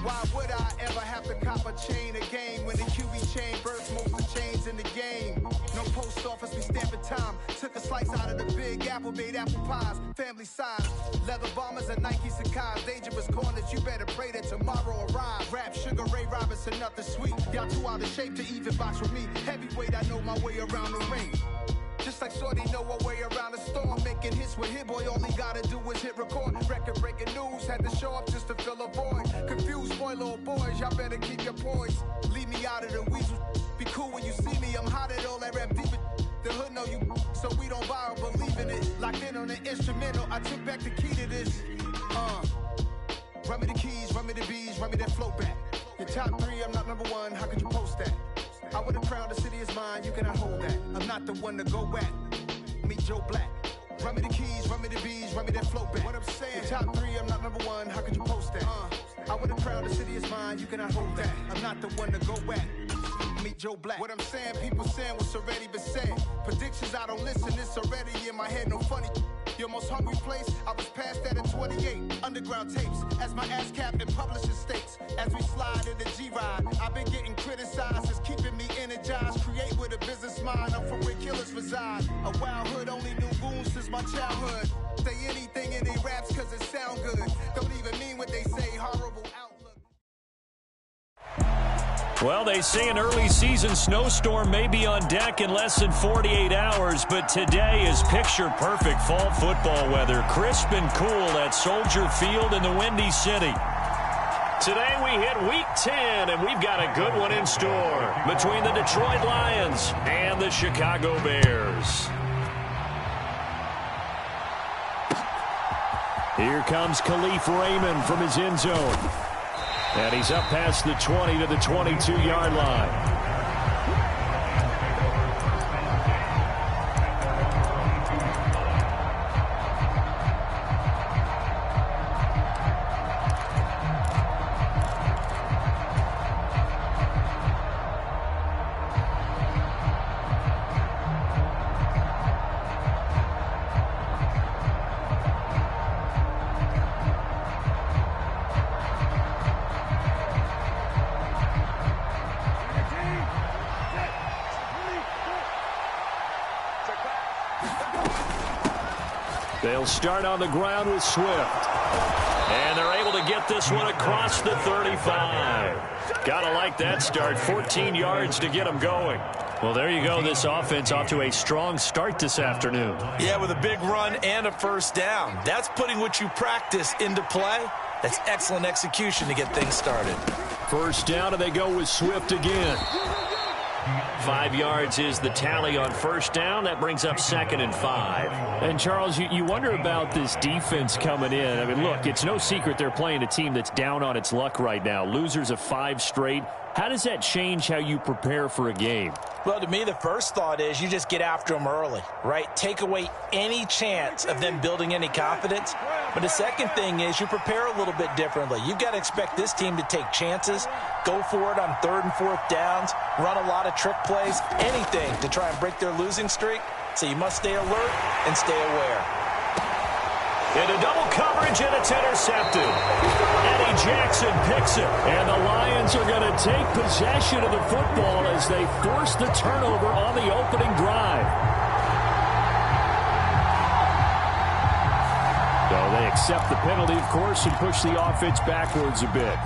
Why would I ever have to cop a chain a game when the QB chain bursts most of the chains in the game? No post office, we stamping time. Took a slice out of the big apple, made apple pies, family size. Leather bombers and Nike Sacai's, dangerous corners, you better pray that tomorrow arrives. Rap, Sugar Ray Robinson, nothing sweet. Y'all too out of shape to even box with me. Heavyweight, I know my way around the ring. Just like Shorty know her way around the storm. Making hits with Hit Boy, all he gotta do is hit record. Record-breaking news, had to show up just to fill a void. Confused boy, little boys, y'all better keep your poise. Leave me out of the weasel. Be cool when you see me, I'm hot at all that rap deep. The hood know you, so we don't borrow, believe in it. Locked in on the instrumental, I took back the key to this. Run me the keys, run me the bees, run me that flow back. Your top 3, I'm not number 1, how could you post that? I would've crowned the city is mine, you cannot hold that. I'm not the one to go at. Meet Joe Black. Run me the keys, run me the bees, run me that flow back. What I'm saying, your top 3, I'm not number 1, how could you post that? I would've crowned the city is mine, you cannot hold that. I'm not the one to go at. Meet Joe Black. What I'm saying, people saying what's already been said. Predictions, I don't listen, it's already in my head, no funny. Your most hungry place, I was past that in 28. Underground tapes, as my ass cap in publishing states. As we slide in the G-Ride, I've been getting criticized, it's keeping me energized. Create with a business mind, I'm from where killers reside. A wild hood, only knew goons since my childhood. Say anything in they raps cause it sound good. Don't even mean what they say, horrible outlook. Well, they say an early season snowstorm may be on deck in less than 48 hours, but today is picture-perfect fall football weather. Crisp and cool at Soldier Field in the Windy City. Today we hit Week 10, and we've got a good one in store between the Detroit Lions and the Chicago Bears. Here comes Khalif Raymond from his end zone. And he's up past the 20 to the 22-yard line. They'll start on the ground with Swift. And they're able to get this one across the 35. Gotta like that start. 14 yards to get them going. Well, there you go. This offense off to a strong start this afternoon. Yeah, with a big run and a first down. That's putting what you practice into play. That's excellent execution to get things started. First down, and they go with Swift again. 5 yards is the tally on first down. That brings up 2nd and 5. And, Charles, you wonder about this defense coming in. I mean, look, it's no secret they're playing a team that's down on its luck right now. Losers of 5 straight. How does that change how you prepare for a game? Well, to me, the first thought is you just get after them early, right? Take away any chance of them building any confidence. But the second thing is you prepare a little bit differently. You've got to expect this team to take chances, go for it on 3rd and 4th downs, run a lot of trick plays, anything to try and break their losing streak. So you must stay alert and stay aware. Into double coverage, and it's intercepted. Eddie Jackson picks it. And the Lions are going to take possession of the football as they force the turnover on the opening drive. So they accept the penalty, of course, and push the offense backwards a bit.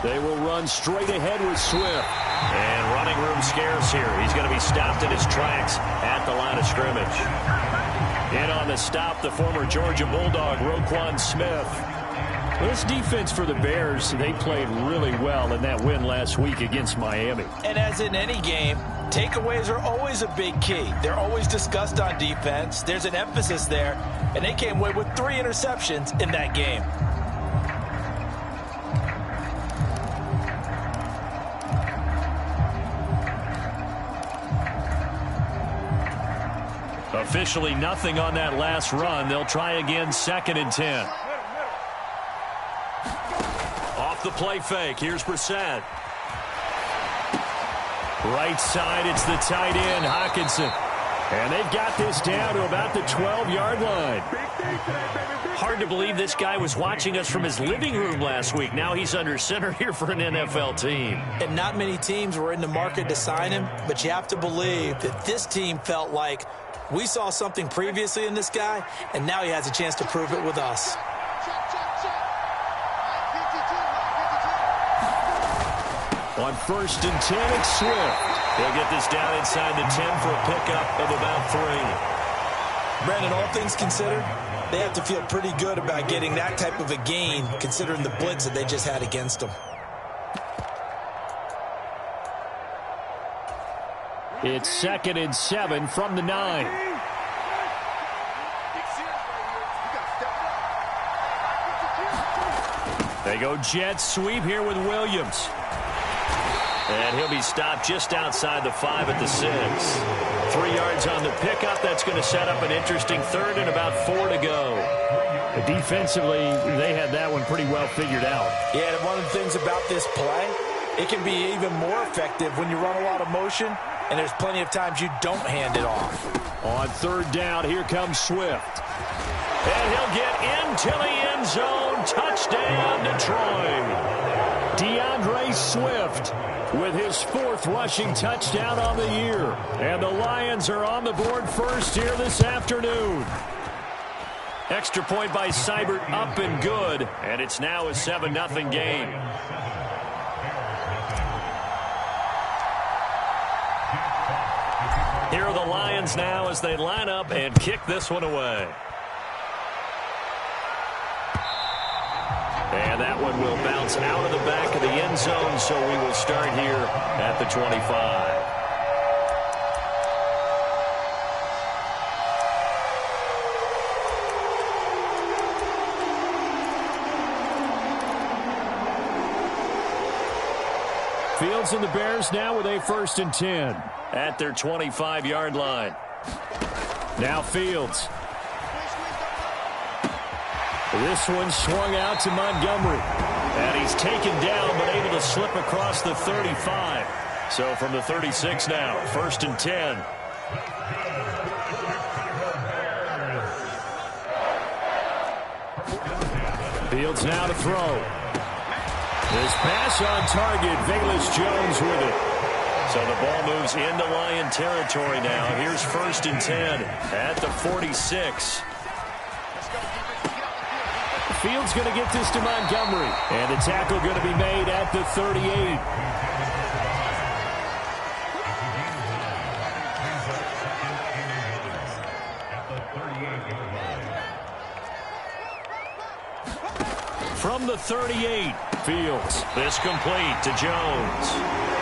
They will run straight ahead with Swift. And running room scarce here. He's going to be stopped in his tracks at the line of scrimmage. In on the stop, the former Georgia Bulldog, Roquan Smith. This defense for the Bears, they played really well in that win last week against Miami. And as in any game, Takeaways are always a big key. They're always discussed on defense. There's an emphasis there, and they came away with 3 interceptions in that game. Officially nothing on that last run. They'll try again, 2nd and 10. Off the play fake. Here's Brissett. Right side, it's the tight end, Hockenson. And they've got this down to about the 12-yard line. Hard to believe this guy was watching us from his living room last week. Now he's under center here for an NFL team. And not many teams were in the market to sign him, but you have to believe that this team felt like we saw something previously in this guy, and now he has a chance to prove it with us. On 1st and 10, it's Swift. They'll get this down inside the 10 for a pickup of about 3. Brandon, all things considered, they have to feel pretty good about getting that type of a gain, considering the blitz that they just had against them. It's 2nd and 7 from the 9. They go jet sweep here with Williams. And he'll be stopped just outside the 5 at the 6. 3 yards on the pickup. That's going to set up an interesting 3rd and about 4 to go. Defensively, they had that one pretty well figured out. Yeah, and one of the things about this play, it can be even more effective when you run a lot of motion, and there's plenty of times you don't hand it off. On 3rd down, here comes Swift. And he'll get into the end zone. Touchdown, Detroit. DeAndre Swift with his 4th rushing touchdown on the year. And the Lions are on the board first here this afternoon. Extra point by Seibert, up and good. And it's now a 7-0 game. Here are the Lions now as they line up and kick this one away. And that one will bounce out of the back of the end zone, so we will start here at the 25. Fields and the Bears now with a 1st and 10 at their 25-yard line. Now Fields. This one swung out to Montgomery. And he's taken down but able to slip across the 35. So from the 36 now, 1st and 10. Fields now to throw. This pass on target, Velus Jones with it. So the ball moves into Lion territory now. Here's 1st and 10 at the 46. Fields going to get this to Montgomery. And the tackle going to be made at the 38. From the 38, Fields. This complete to Jones.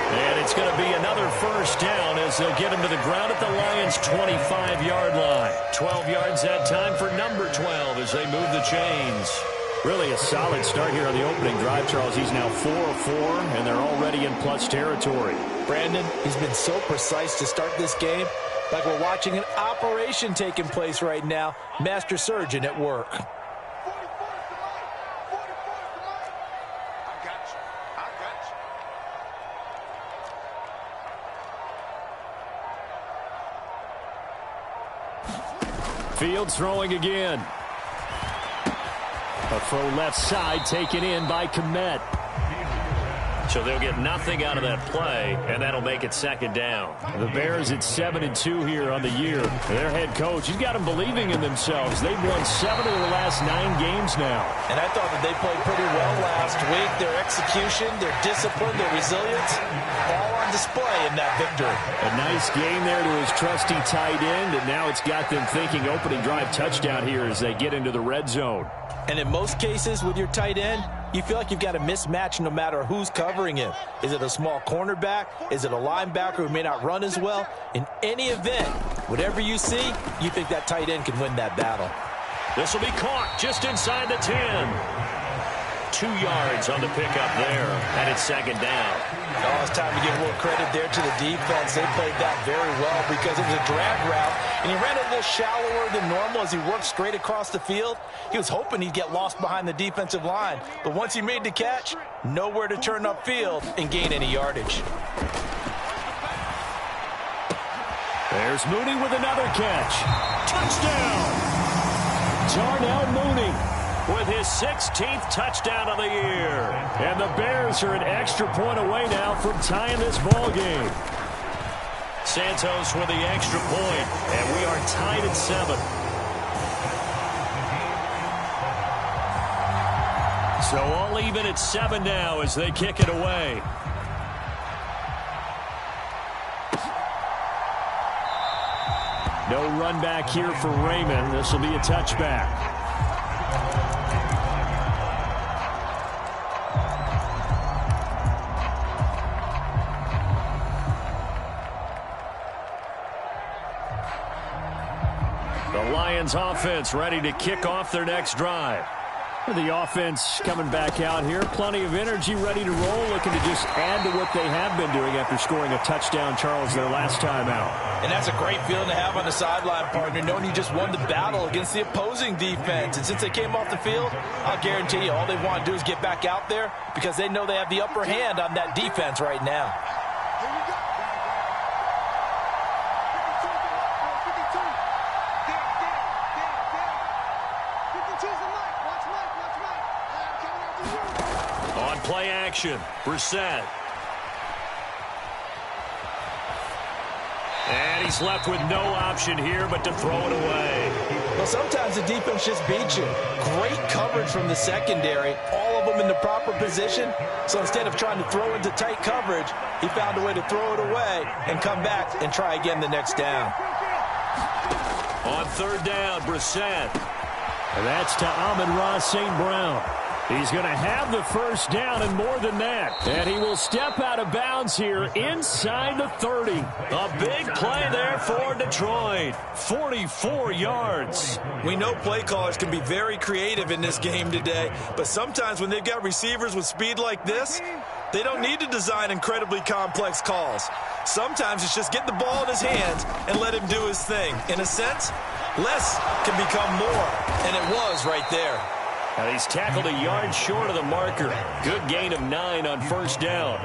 And it's going to be another 1st down as they'll get him to the ground at the Lions' 25-yard line. 12 yards that time for number 12 as they move the chains. Really a solid start here on the opening drive, Charles. He's now 4 of 4, and they're already in plus territory. Brandon, he's been so precise to start this game, like we're watching an operation taking place right now. Master surgeon at work. Fields throwing again. A throw left side taken in by Kmet. So they'll get nothing out of that play, and that'll make it 2nd down. The Bears at 7-2 here on the year. Their head coach, he's got them believing in themselves. They've won 7 of their last 9 games now. And I thought that they played pretty well last week. Their execution, their discipline, their resilience, all on display in that victory. A nice game there to his trusty tight end, and now it's got them thinking opening drive touchdown here as they get into the red zone. And in most cases with your tight end, you feel like you've got a mismatch no matter who's covering him. Is it a small cornerback? Is it a linebacker who may not run as well? In any event, whatever you see, you think that tight end can win that battle. This will be caught just inside the 10. 2 yards on the pickup there, and it's second down. Oh, it's time to give a little credit there to the defense. They played that very well because it was a drag route, and he ran a little shallower than normal as he worked straight across the field. He was hoping he'd get lost behind the defensive line, but once he made the catch, nowhere to turn upfield and gain any yardage. There's Mooney with another catch. Touchdown! Darnell Mooney with his 16th touchdown of the year. And the Bears are an extra point away now from tying this ball game. Santos with the extra point, and we are tied at 7. So all even at 7 now as they kick it away. No run back here for Raymond. This will be a touchback. The Lions offense ready to kick off their next drive. The offense coming back out here. Plenty of energy, ready to roll, looking to just add to what they have been doing after scoring a touchdown, Charles, their last time out. And that's a great feeling to have on the sideline, partner, knowing you just won the battle against the opposing defense. And since they came off the field, I'll guarantee you all they want to do is get back out there because they know they have the upper hand on that defense right now. Play action. Brissett. And he's left with no option here but to throw it away. Well, sometimes the defense just beats you. Great coverage from the secondary. All of them in the proper position. So instead of trying to throw into tight coverage, he found a way to throw it away and come back and try again the next down. On third down, Brissett. And that's to Amon-Ra St. Brown. He's going to have the first down and more than that. And he will step out of bounds here inside the 30. A big play there for Detroit. 44 yards. We know play callers can be very creative in this game today, but sometimes when they've got receivers with speed like this, they don't need to design incredibly complex calls. Sometimes it's just get the ball in his hands and let him do his thing. In a sense, less can become more, and it was right there. And he's tackled a yard short of the marker. Good gain of 9 on first down.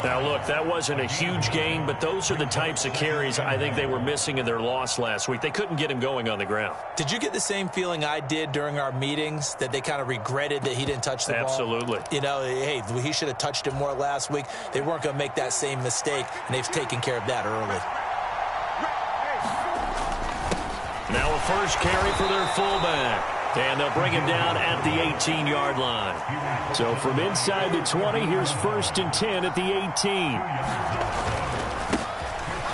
Now, look, that wasn't a huge gain, but those are the types of carries I think they were missing in their loss last week. They couldn't get him going on the ground. Did you get the same feeling I did during our meetings, that they kind of regretted that he didn't touch the ball? Absolutely. You know, hey, he should have touched it more last week. They weren't going to make that same mistake, and they've taken care of that early. Now a first carry for their fullback. And they'll bring him down at the 18-yard line. So from inside the 20, here's 1st and 10 at the 18.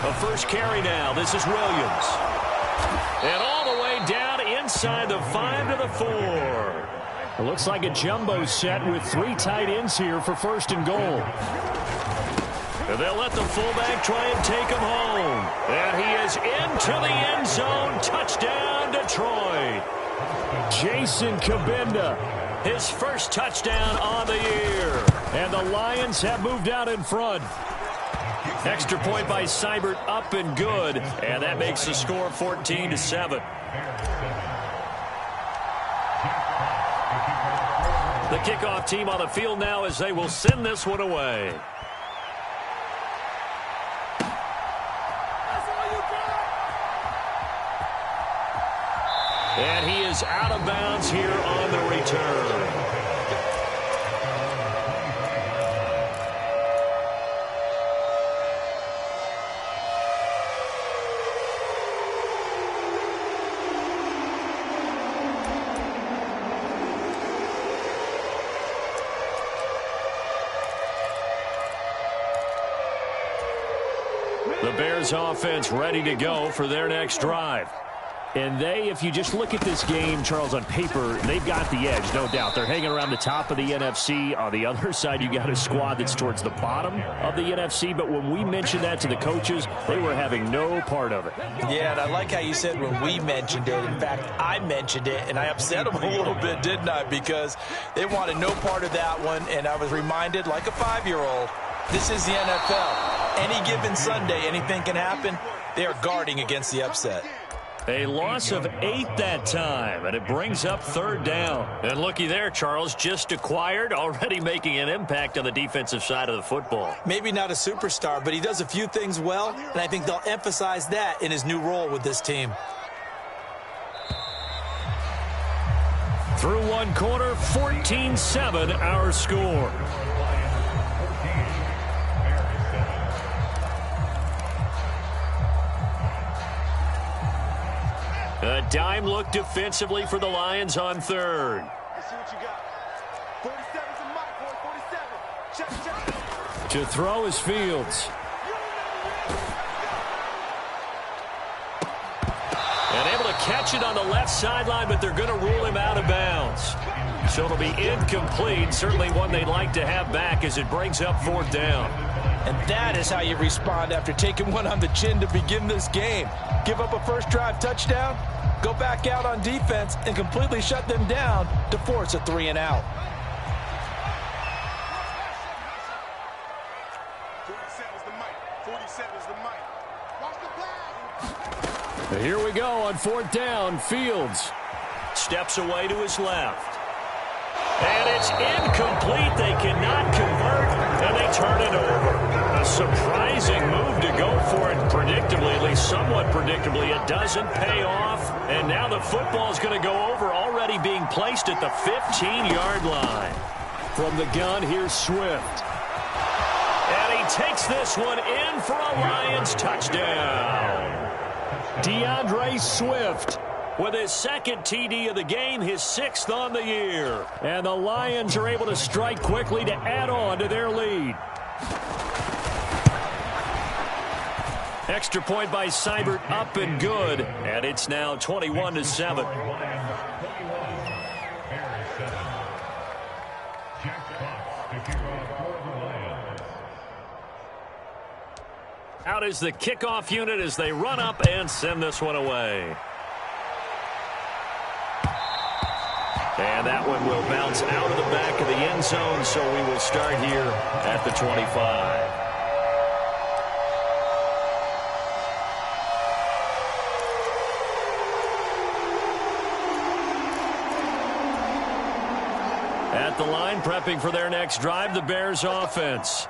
A first carry now. This is Williams. And all the way down inside the 5 to the 4. It looks like a jumbo set with 3 tight ends here for 1st and goal. And they'll let the fullback try and take him home. And he is into the end zone. Touchdown, Detroit. Jason Kabinda, his first touchdown on the year. And the Lions have moved out in front. Extra point by Seibert, up and good. And that makes the score 14-7. The kickoff team on the field now as they will send this one away. And he is out of bounds here on the return. The Bears offense ready to go for their next drive. And they, if you just look at this game, Charles, on paper, they've got the edge, no doubt. They're hanging around the top of the NFC. On the other side, you got a squad that's towards the bottom of the NFC. But when we mentioned that to the coaches, they were having no part of it. Yeah, and I like how you said when we mentioned it. In fact, I mentioned it, and I upset them a little bit, didn't I? Because they wanted no part of that one, and I was reminded, like a 5-year-old, this is the NFL. Any given Sunday, anything can happen. They are guarding against the upset. A loss of 8 that time, and it brings up 3rd down. And looky there, Charles, just acquired, already making an impact on the defensive side of the football. Maybe not a superstar, but he does a few things well, and I think they'll emphasize that in his new role with this team. Through one quarter, 14-7 our score. A dime look defensively for the Lions on 3rd. Let's see what you got. 47's a mic, boy. 47. Check. To throw is Fields. And able to catch it on the left sideline, but they're going to rule him out of bounds. So it'll be incomplete. Certainly one they'd like to have back as it brings up 4th down. And that is how you respond after taking one on the chin to begin this game. Give up a first drive touchdown, go back out on defense, and completely shut them down to force a 3-and-out. 47's the mic. 47's the mic. Watch the flag. Here we go on 4th down. Fields steps away to his left. And it's incomplete. They cannot convert, and they turn it over. A surprising move to go for it predictably, at least somewhat predictably. It doesn't pay off, and now the football's going to go over, already being placed at the 15-yard line. From the gun, here's Swift. And he takes this one in for a Lions touchdown. DeAndre Swift with his 2nd TD of the game, his 6th on the year. And the Lions are able to strike quickly to add on to their lead. Extra point by Seibert, up and good. And it's now 21-7. Out is the kickoff unit as they run up and send this one away. And that one will bounce out of the back of the end zone, so we will start here at the 25. At the line, prepping for their next drive, the Bears offense.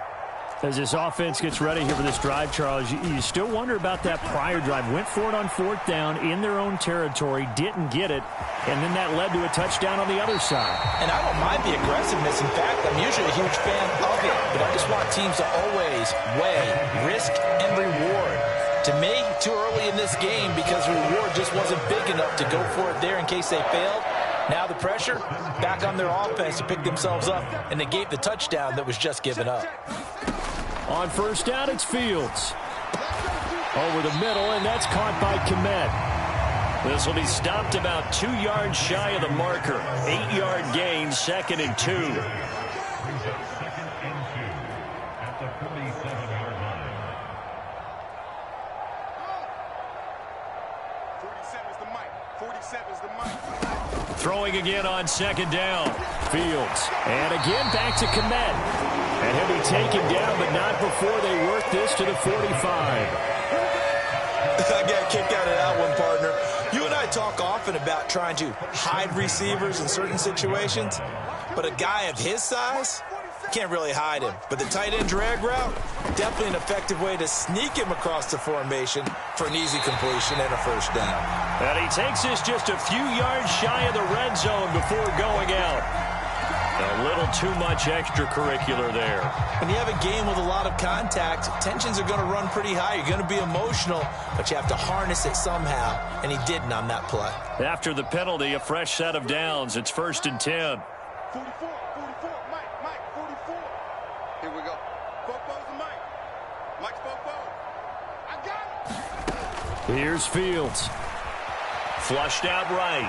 As this offense gets ready here for this drive, Charles, you still wonder about that prior drive. Went for it on 4th down in their own territory, didn't get it, and then that led to a touchdown on the other side. And I don't mind the aggressiveness. In fact, I'm usually a huge fan of it, but I just want teams to always weigh risk and reward. To me, too early in this game because the reward just wasn't big enough to go for it there in case they failed. Now the pressure back on their offense to pick themselves up and negate the touchdown that was just given up. On 1st down, it's Fields. Over the middle, and that's caught by Kmet. This will be stopped about 2 yards shy of the marker. 8-yard gain, 2nd and 2. Throwing again on 2nd down. Fields. And again back to Kmet. And he'll be taken down, but not before they work this to the 45. I got kicked out of that one, partner. You and I talk often about trying to hide receivers in certain situations, but a guy of his size can't really hide him. But the tight end drag route, definitely an effective way to sneak him across the formation for an easy completion and a 1st down. And he takes this just a few yards shy of the red zone before going out. A little too much extracurricular there. When you have a game with a lot of contact, tensions are going to run pretty high. You're going to be emotional, but you have to harness it somehow, and he didn't on that play. After the penalty, a fresh set of downs. It's 1st and 10. 44, Mike, 44. Here we go. Football's the Mike. Mike's football. I got it. Here's Fields. Flushed out right.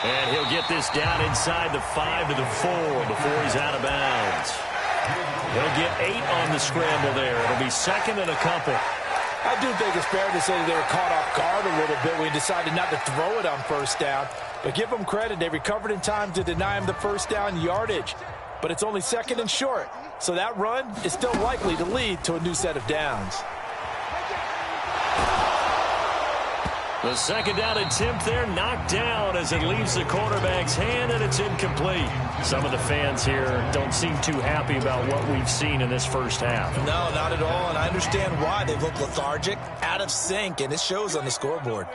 And he'll get this down inside the 5 to the 4 before he's out of bounds. He'll get 8 on the scramble there. It'll be second and a couple. I do think it's fair to say that they were caught off guard a little bit when he decided not to throw it on first down. But give them credit. They recovered in time to deny him the first down yardage. But it's only second and short. So that run is still likely to lead to a new set of downs. The second down attempt there knocked down as it leaves the quarterback's hand, and it's incomplete. Some of the fans here don't seem too happy about what we've seen in this first half. No, not at all, and I understand why. They look lethargic, out of sync, and it shows on the scoreboard.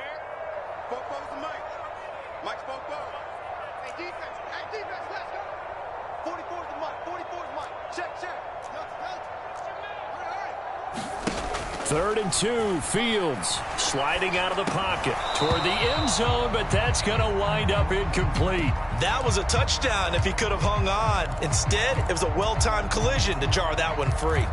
Third and 2, Fields sliding out of the pocket toward the end zone, but that's going to wind up incomplete. That was a touchdown if he could have hung on. Instead, it was a well-timed collision to jar that one free.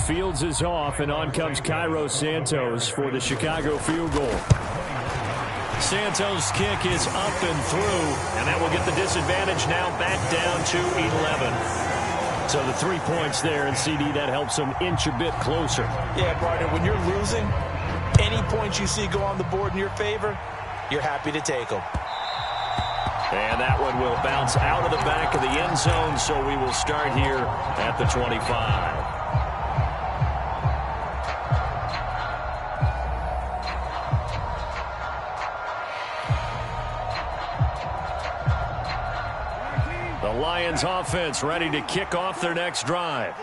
Fields is off, and on comes Cairo Santos for the Chicago field goal. Santos' kick is up and through, and that will get the disadvantage now back down to 11. So the 3 points there, and CD, that helps them inch a bit closer. Yeah, partner, when you're losing, any points you see go on the board in your favor, you're happy to take them. And that one will bounce out of the back of the end zone, so we will start here at the 25. Lions offense ready to kick off their next drive.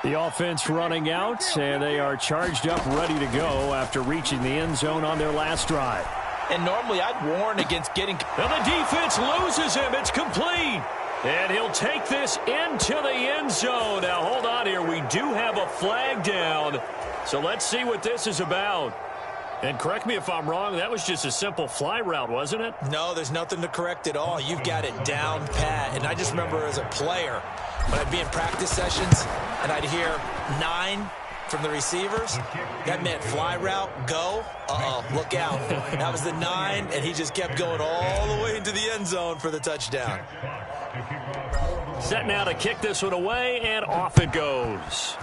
The offense running out, and they are charged up, ready to go after reaching the end zone on their last drive. And normally I'd warn against getting... Now the defense loses him. It's complete. And he'll take this into the end zone. Now hold on here. We do have a flag down. So let's see what this is about. And correct me if I'm wrong, that was just a simple fly route, wasn't it? No, there's nothing to correct at all. You've got it down pat. And I just remember as a player, when I'd be in practice sessions and I'd hear 9 from the receivers, that meant fly route, go, look out. That was the 9, and he just kept going all the way into the end zone for the touchdown. Set now to kick this one away, and off it goes.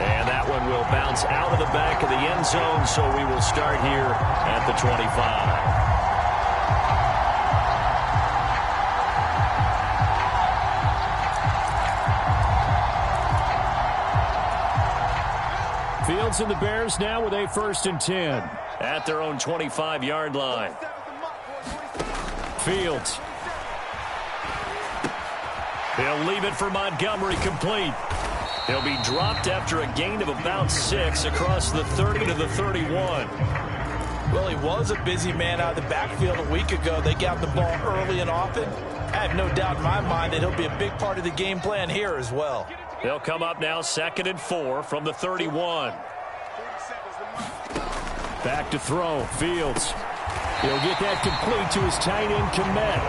And that one will bounce out of the back of the end zone, so we will start here at the 25. Fields and the Bears now with a 1st and 10 at their own 25-yard line. Fields. He'll leave it for Montgomery, complete. He'll be dropped after a gain of about 6 across the 30 to the 31. Well, he was a busy man out of the backfield a week ago. They got the ball early and often. I have no doubt in my mind that he'll be a big part of the game plan here as well. They'll come up now 2nd and 4 from the 31. Back to throw. Fields. He'll get that complete to his tight end, Kmet.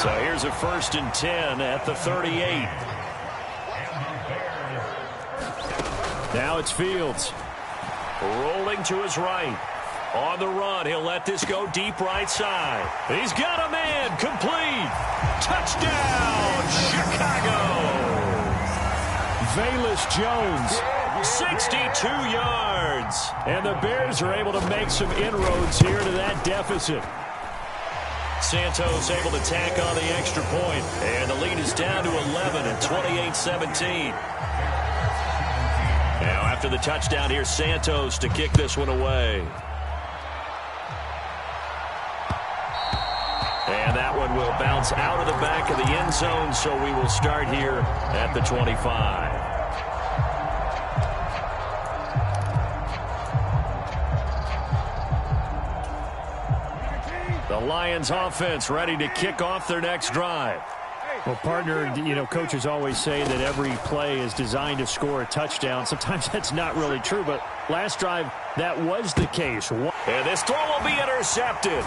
So here's a 1st and 10 at the 38. Now it's Fields. Rolling to his right. On the run, he'll let this go deep right side. He's got a man, complete. Touchdown, Chicago. Velus Jones, 62 yards. And the Bears are able to make some inroads here to that deficit. Santos able to tack on the extra point. And the lead is down to 11 at 28-17. Now after the touchdown, here's Santos to kick this one away. And that one will bounce out of the back of the end zone, so we will start here at the 25. The Lions offense ready to kick off their next drive. Well, partner, coaches always say that every play is designed to score a touchdown. Sometimes that's not really true, but last drive, that was the case. And this throw will be intercepted.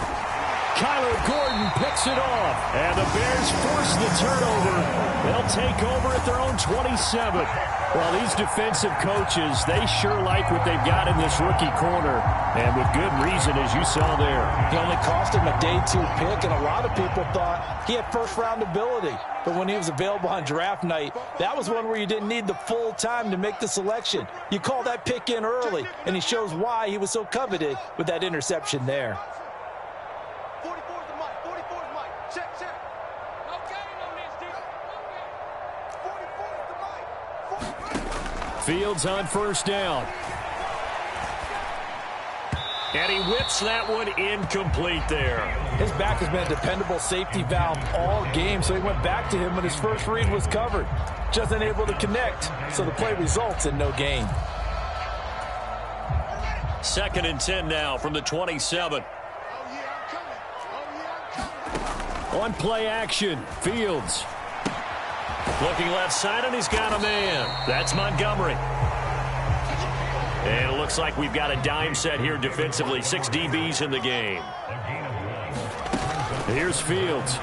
Kyler Gordon picks it off, and the Bears force the turnover. They'll take over at their own 27. Well, these defensive coaches, they sure like what they've got in this rookie corner, and with good reason, as you saw there. He only cost him a day 2 pick, and a lot of people thought he had first-round ability. But when he was available on draft night, that was one where you didn't need the full time to make the selection. You call that pick in early, and he shows why he was so coveted with that interception there. Fields on first down. And he whips that one incomplete there. His back has been a dependable safety valve all game, so he went back to him when his first read was covered. Just unable to connect, so the play results in no gain. 2nd and 10 now from the 27. On play action, Fields. Looking left side, and he's got a man. That's Montgomery. And it looks like we've got a dime set here defensively. 6 DBs in the game. Here's Fields.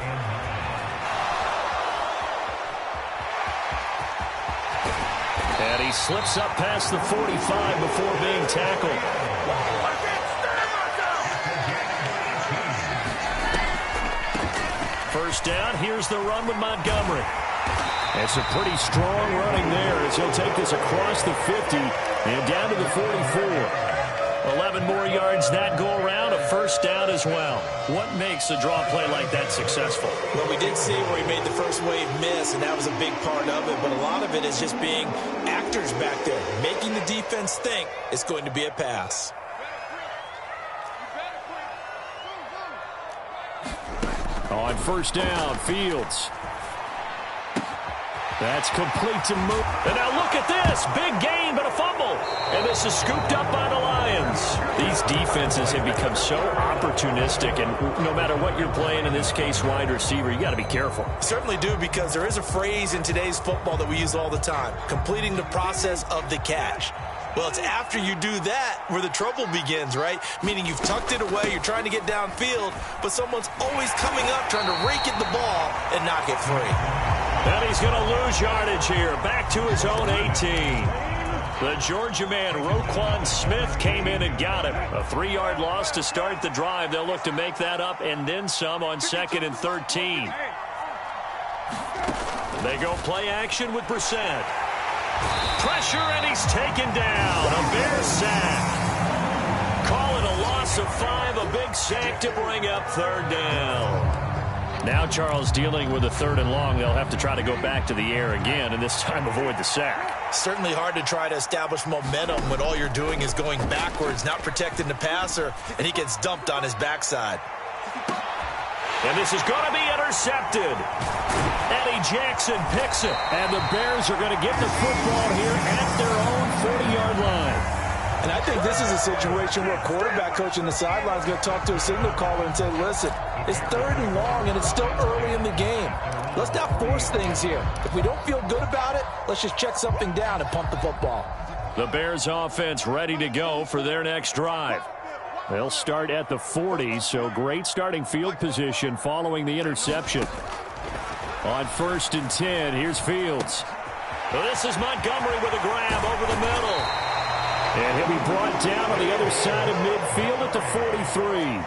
And he slips up past the 45 before being tackled. First down, here's the run with Montgomery. It's a pretty strong running there as he'll take this across the 50 and down to the 44. 11 more yards that go around, a first down as well. What makes a draw play like that successful? Well, we did see where he made the first wave miss, and that was a big part of it. But a lot of it is just being actors back there, making the defense think it's going to be a pass. On first down, Fields. That's complete to move. And now look at this. Big gain, but a fumble. And this is scooped up by the Lions. These defenses have become so opportunistic, and no matter what you're playing, in this case wide receiver, you got to be careful. Certainly do, because there is a phrase in today's football that we use all the time, completing the process of the catch. Well, it's after you do that where the trouble begins, right? Meaning you've tucked it away, you're trying to get downfield, but someone's always coming up trying to rake at the ball and knock it free. And he's going to lose yardage here, back to his own 18. The Georgia man, Roquan Smith, came in and got him. A 3-yard loss to start the drive. They'll look to make that up and then some on 2nd and 13. They go play action with Brissett. Pressure, and he's taken down. A Bears sack. Call it a loss of 5, a big sack to bring up 3rd down. Now Charles dealing with a 3rd and long. They'll have to try to go back to the air again, and this time avoid the sack. Certainly hard to try to establish momentum when all you're doing is going backwards, not protecting the passer, and he gets dumped on his backside. And this is going to be intercepted. Eddie Jackson picks it, and the Bears are going to get the football here at their own 40-yard line. And I think this is a situation where a quarterback coach in the sideline is going to talk to a signal caller and say, listen, it's 3rd and long, and it's still early in the game. Let's not force things here. If we don't feel good about it, let's just check something down and pump the football. The Bears offense ready to go for their next drive. They'll start at the 40, so great starting field position following the interception. On 1st and 10, here's Fields. Well, this is Montgomery with a grab over the middle. And he'll be brought down on the other side of midfield at the 43.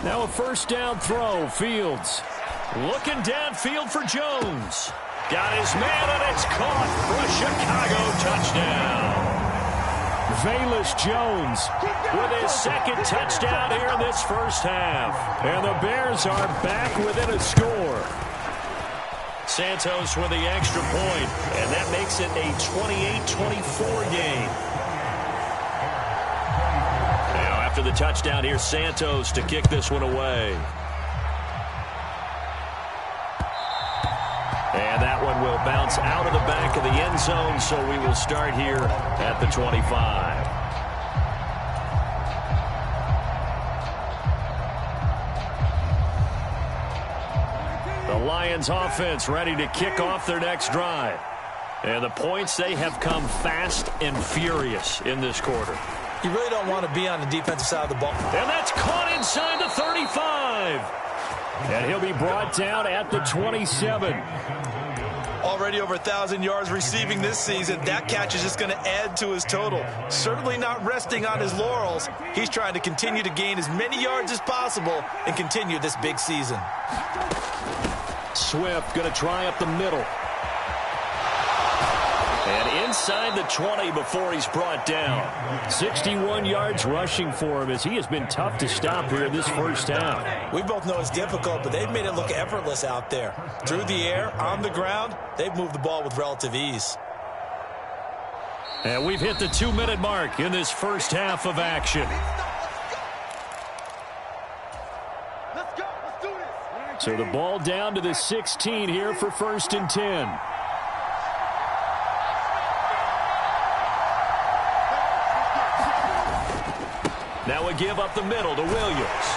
Now a first down throw. Fields looking downfield for Jones. Got his man, and it's caught for a Chicago touchdown. Velus Jones with his 2nd touchdown here in this first half. And the Bears are back within a score. Santos with the extra point, and that makes it a 28-24 game. Now after the touchdown, here's Santos to kick this one away. And that one will bounce out of the back of the end zone, so we will start here at the 25. The Lions offense ready to kick off their next drive. And the points, they have come fast and furious in this quarter. You really don't want to be on the defensive side of the ball. And that's caught inside the 35. And he'll be brought down at the 27. Already over 1,000 yards receiving this season. That catch is just going to add to his total. Certainly not resting on his laurels. He's trying to continue to gain as many yards as possible and continue this big season. Swift going to try up the middle. And inside the 20 before he's brought down. 61 yards rushing for him as he has been tough to stop here in this first half. We both know it's difficult, but they've made it look effortless out there. Through the air, on the ground, they've moved the ball with relative ease. And we've hit the 2-minute mark in this first half of action. So the ball down to the 16 here for 1st and 10. Now we give up the middle to Williams.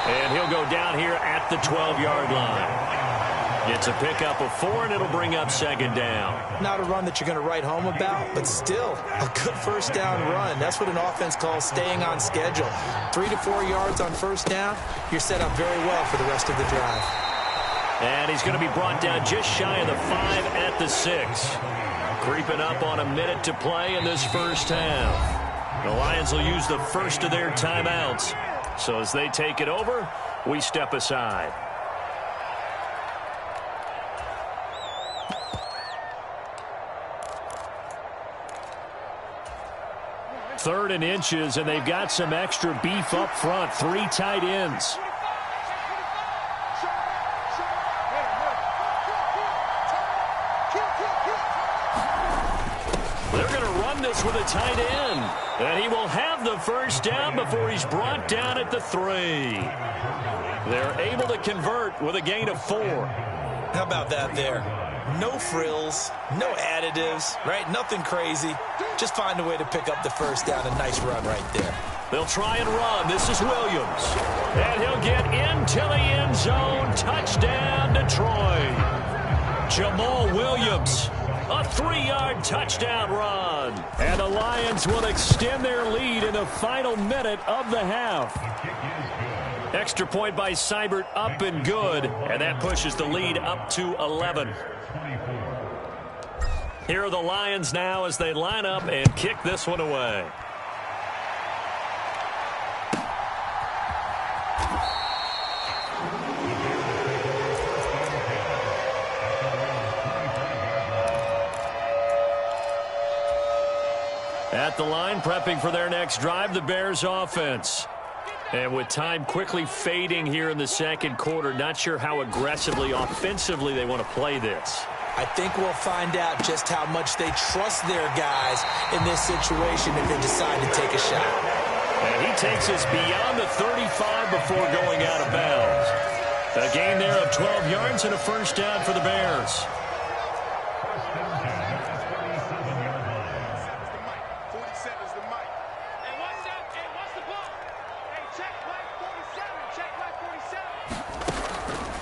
And he'll go down here at the 12-yard line. It's a pickup of 4, and it'll bring up 2nd down. Not a run that you're going to write home about, but still a good first down run. That's what an offense calls staying on schedule. 3 to 4 yards on first down, you're set up very well for the rest of the drive. And he's going to be brought down just shy of the 5 at the 6. Creeping up on a minute to play in this first half. The Lions will use the first of their timeouts. So as they take it over, we step aside. Third and inches, and they've got some extra beef up front. 3 tight ends. They're going to run this with a tight end. And he will have the first down before he's brought down at the 3. They're able to convert with a gain of 4. How about that there? No frills, no additives, right? Nothing crazy. Just find a way to pick up the first down. A nice run right there. They'll try and run. This is Williams. And he'll get into the end zone. Touchdown, Detroit. Jamal Williams. A 3-yard touchdown run. And the Lions will extend their lead in the final minute of the half. Extra point by Seibert, up and good. And that pushes the lead up to 11. Here are the Lions now as they line up and kick this one away. At the line, prepping for their next drive, the Bears offense. And with time quickly fading here in the second quarter, not sure how aggressively, offensively they want to play this. I think we'll find out just how much they trust their guys in this situation if they decide to take a shot. And he takes us beyond the 35 before going out of bounds. A gain there of 12 yards and a first down for the Bears.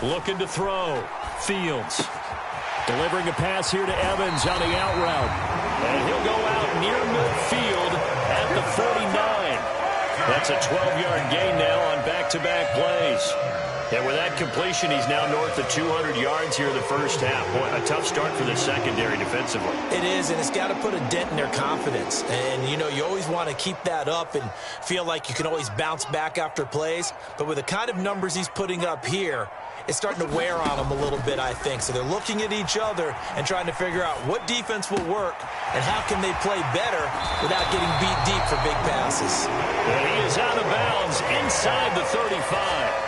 Looking to throw. Fields. Delivering a pass here to Evans on the out route. And he'll go out near midfield at the 49. That's a 12-yard gain now on back-to-back plays. And with that completion, he's now north of 200 yards here in the first half. Boy, a tough start for the secondary defensively. It is, and it's got to put a dent in their confidence. And, you know, you always want to keep that up and feel like you can always bounce back after plays. But with the kind of numbers he's putting up here, it's starting to wear on them a little bit, I think. So they're looking at each other and trying to figure out what defense will work and how can they play better without getting beat deep for big passes. And he is out of bounds inside the 35.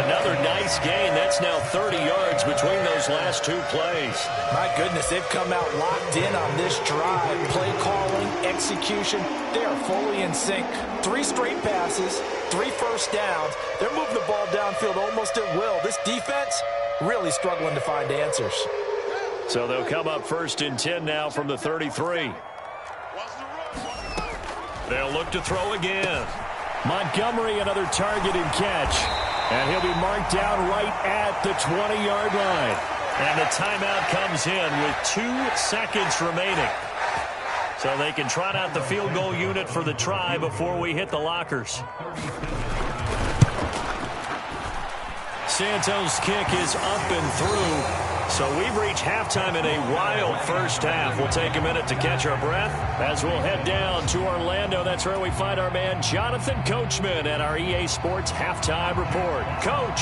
Another nice gain. That's now 30 yards between those last 2 plays. My goodness, they've come out locked in on this drive. Play calling, execution, they are fully in sync. 3 straight passes, 3 first downs. They're moving the ball downfield almost at will. This defense really struggling to find answers. So they'll come up 1st and 10 now from the 33. They'll look to throw again. Montgomery, another target and catch. And he'll be marked down right at the 20-yard line. And the timeout comes in with 2 seconds remaining. So they can trot out the field goal unit for the try before we hit the lockers. Santos' kick is up and through. So we've reached halftime in a wild first half. We'll take a minute to catch our breath as we'll head down to Orlando. That's where we find our man Jonathan Coachman at our EA Sports Halftime Report. Coach.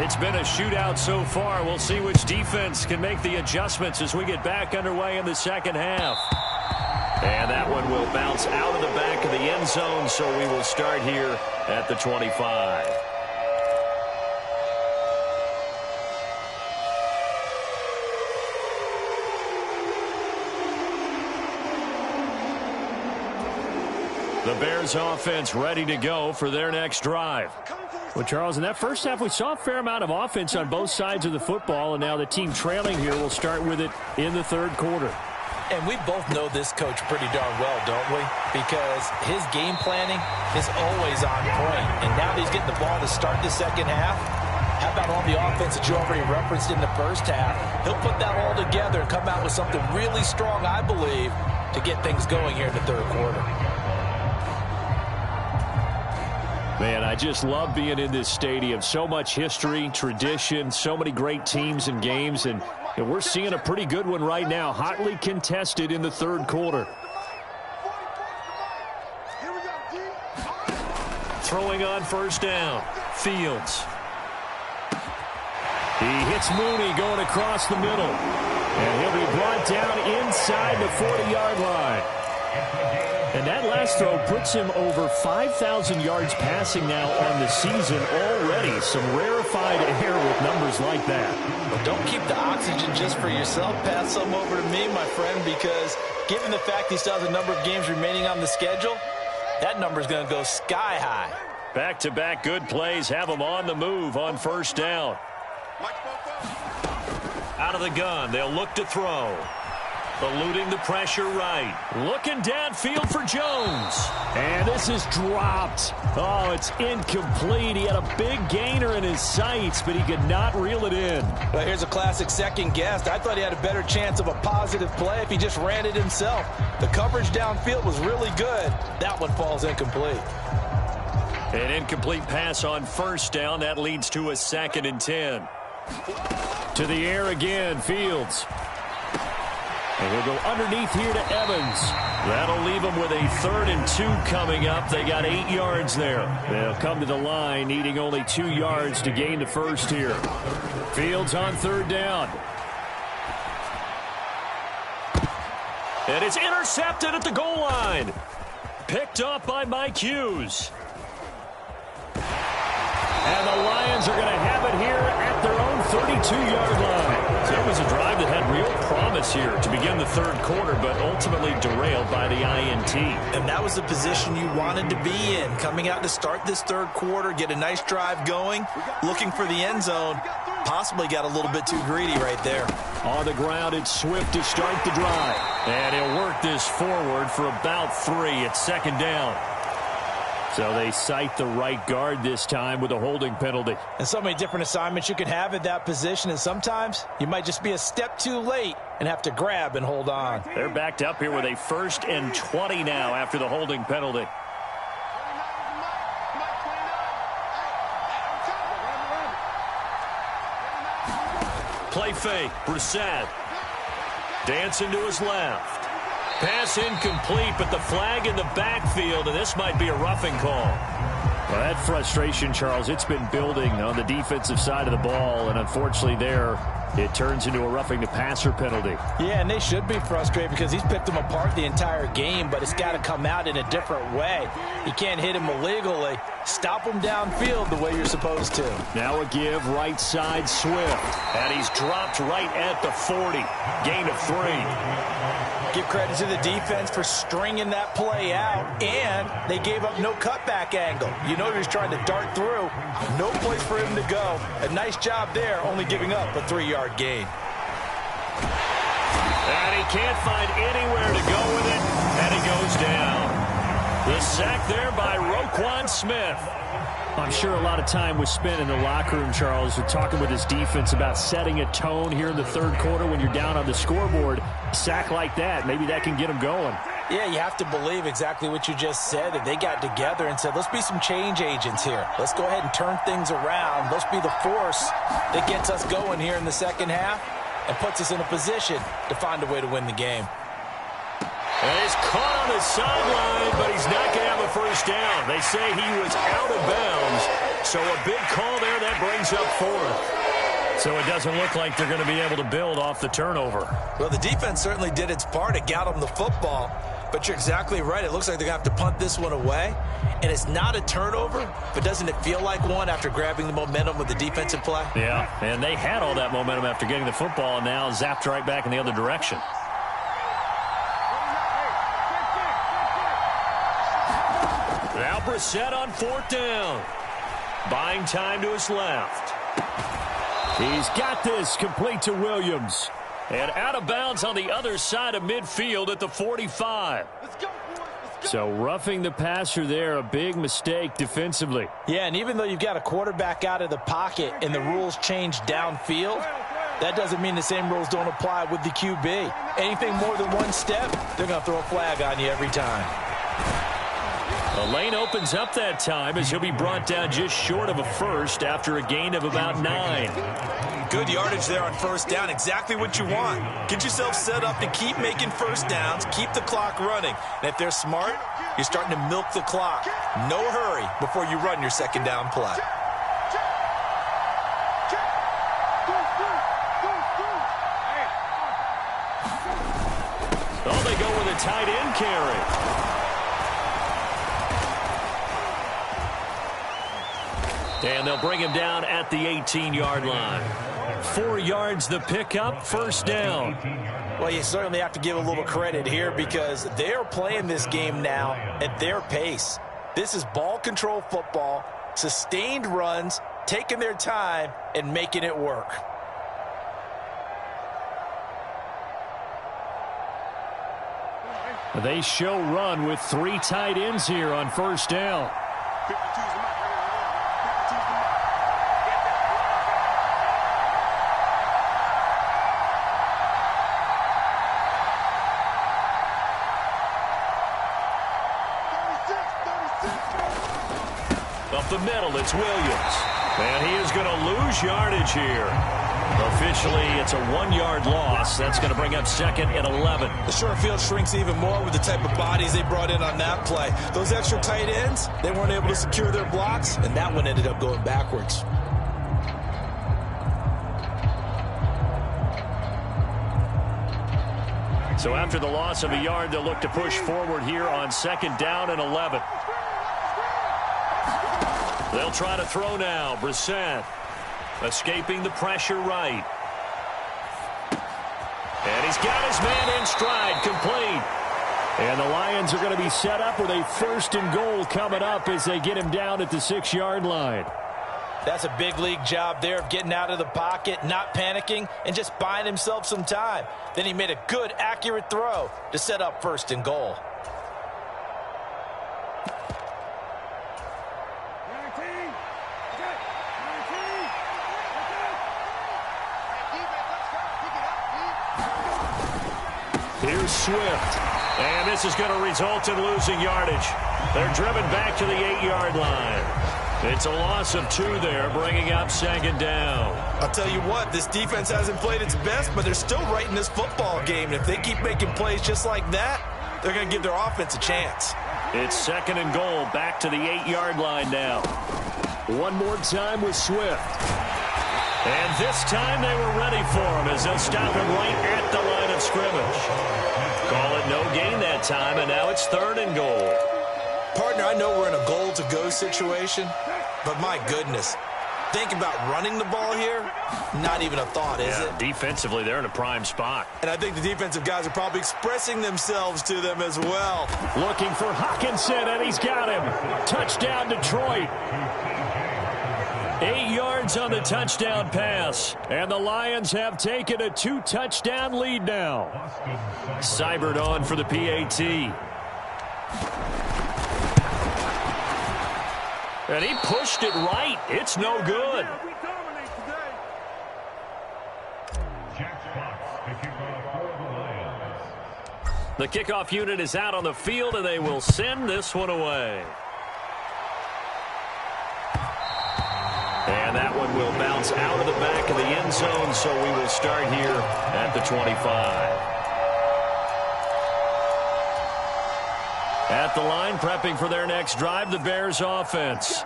It's been a shootout so far. We'll see which defense can make the adjustments as we get back underway in the second half. And that one will bounce out of the back of the end zone, so we will start here at the 25. The Bears offense ready to go for their next drive. Well, Charles, in that first half, we saw a fair amount of offense on both sides of the football, and now the team trailing here will start with it in the third quarter. And we both know this coach pretty darn well, don't we? Because his game planning is always on point. And now that he's getting the ball to start the second half, how about all the offense that you already referenced in the first half? He'll put that all together and come out with something really strong, I believe, to get things going here in the third quarter. Man, I just love being in this stadium. So much history, tradition, so many great teams and games, and we're seeing a pretty good one right now, hotly contested in the third quarter. Throwing on first down, Fields. He hits Mooney going across the middle, and he'll be brought down inside the 40-yard line. And that last throw puts him over 5,000 yards passing now on the season already. Some rarefied air with numbers like that. Well, don't keep the oxygen just for yourself. Pass some over to me, my friend, because given the fact he still has a number of games remaining on the schedule, that number is going to go sky high. Back-to-back good plays have him on the move on first down. Out of the gun, they'll look to throw. Eluding the pressure right. Looking downfield for Jones. And this is dropped. Oh, it's incomplete. He had a big gainer in his sights, but he could not reel it in. Well, here's a classic second guess. I thought he had a better chance of a positive play if he just ran it himself. The coverage downfield was really good. That one falls incomplete. An incomplete pass on first down. That leads to a 2nd and 10. To the air again, Fields. And he'll go underneath here to Evans. That'll leave them with a 3rd and 2 coming up. They got 8 yards there. They'll come to the line, needing only 2 yards to gain the first here. Fields on 3rd down. And it's intercepted at the goal line. Picked up by Mike Hughes. And the Lions are going to have it here at their own 32-yard line. So it was a drive that had real promise here to begin the third quarter, but ultimately derailed by the INT. And that was the position you wanted to be in. Coming out to start this third quarter, get a nice drive going, looking for the end zone. Possibly got a little bit too greedy right there. On the ground, it's Swift to start the drive. And he'll work this forward for about 3. It's 2nd down. So they cite the right guard this time with a holding penalty. And so many different assignments you can have at that position, and sometimes you might just be a step too late and have to grab and hold on. They're backed up here with a 1st and 20 now after the holding penalty. Play fake, Brissett. Dancing to his left. Pass incomplete, but the flag in the backfield, and this might be a roughing call. Well, that frustration, Charles, it's been building on the defensive side of the ball, and unfortunately there, it turns into a roughing the passer penalty. Yeah, and they should be frustrated because he's picked them apart the entire game, but it's got to come out in a different way. You can't hit him illegally. Stop him downfield the way you're supposed to. Now a give, right side, Swift. And he's dropped right at the 40. Gain of 3. Give credit to the defense for stringing that play out, and they gave up no cutback angle. You know he was trying to dart through. No place for him to go. A nice job there, only giving up a 3-yard gain. And he can't find anywhere to go with it, and he goes down. The sack there by Roquan Smith. I'm sure a lot of time was spent in the locker room, Charles, with talking with his defense about setting a tone here in the third quarter when you're down on the scoreboard. A sack like that, maybe that can get him going. Yeah, you have to believe exactly what you just said, that they got together and said, let's be some change agents here. Let's go ahead and turn things around. Let's be the force that gets us going here in the second half and puts us in a position to find a way to win the game. And he's caught on the sideline, but he's not going to have a first down. They say he was out of bounds, so a big call there that brings up fourth. So it doesn't look like they're going to be able to build off the turnover. Well, the defense certainly did its part. It got them the football, but you're exactly right. It looks like they're going to have to punt this one away, and it's not a turnover, but doesn't it feel like one after grabbing the momentum with the defensive play? Yeah, and they had all that momentum after getting the football, and now zapped right back in the other direction. Now Brissett on fourth down. Buying time to his left. He's got this, complete to Williams. And out of bounds on the other side of midfield at the 45. So roughing the passer there, a big mistake defensively. Yeah, and even though you've got a quarterback out of the pocket and the rules change downfield, that doesn't mean the same rules don't apply with the QB. Anything more than one step, they're going to throw a flag on you every time. The lane opens up that time as he'll be brought down just short of a first after a gain of about 9. Good yardage there on first down. Exactly what you want. Get yourself set up to keep making first downs, keep the clock running. And if they're smart, you're starting to milk the clock. No hurry before you run your second down play. Oh, they go with a tight end carry. And they'll bring him down at the 18-yard line. 4 yards the pickup, first down. Well, you certainly have to give a little credit here because they're playing this game now at their pace. This is ball control football, sustained runs, taking their time, and making it work. They show run with 3 tight ends here on first down. Up the middle, it's Williams. And he is going to lose yardage here. Officially, it's a 1-yard loss. That's going to bring up second and 11. The short field shrinks even more with the type of bodies they brought in on that play. Those extra tight ends, they weren't able to secure their blocks, and that one ended up going backwards. So after the loss of a yard, they'll look to push forward here on second down and 11. They'll try to throw now. Brissett escaping the pressure right. And he's got his man in stride, complete. And the Lions are going to be set up with a first and goal coming up as they get him down at the 6-yard line. That's a big league job there of getting out of the pocket, not panicking, and just buying himself some time. Then he made a good, accurate throw to set up first and goal. Here's Swift. And this is going to result in losing yardage. They're driven back to the 8-yard line. It's a loss of 2 there, bringing up second down. I'll tell you what, this defense hasn't played its best, but they're still right in this football game. And if they keep making plays just like that, they're going to give their offense a chance. It's second and goal, back to the 8-yard line now. One more time with Swift. And this time they were ready for him as they'll stop him right at the line of scrimmage. Call it no gain that time, and now it's third and goal. Partner, I know we're in a goal-to-go situation, but my goodness, think about running the ball here, not even a thought, is it? Defensively, they're in a prime spot. And I think the defensive guys are probably expressing themselves to them as well. Looking for Hawkinson, and he's got him. Touchdown, Detroit. 8 yards on the touchdown pass. And the Lions have taken a 2-touchdown lead now. Seibert on for the PAT. And he pushed it right. It's no good. The kickoff unit is out on the field, and they will send this one away. And that one will bounce out of the back of the end zone, so we will start here at the 25. At the line, prepping for their next drive, the Bears offense.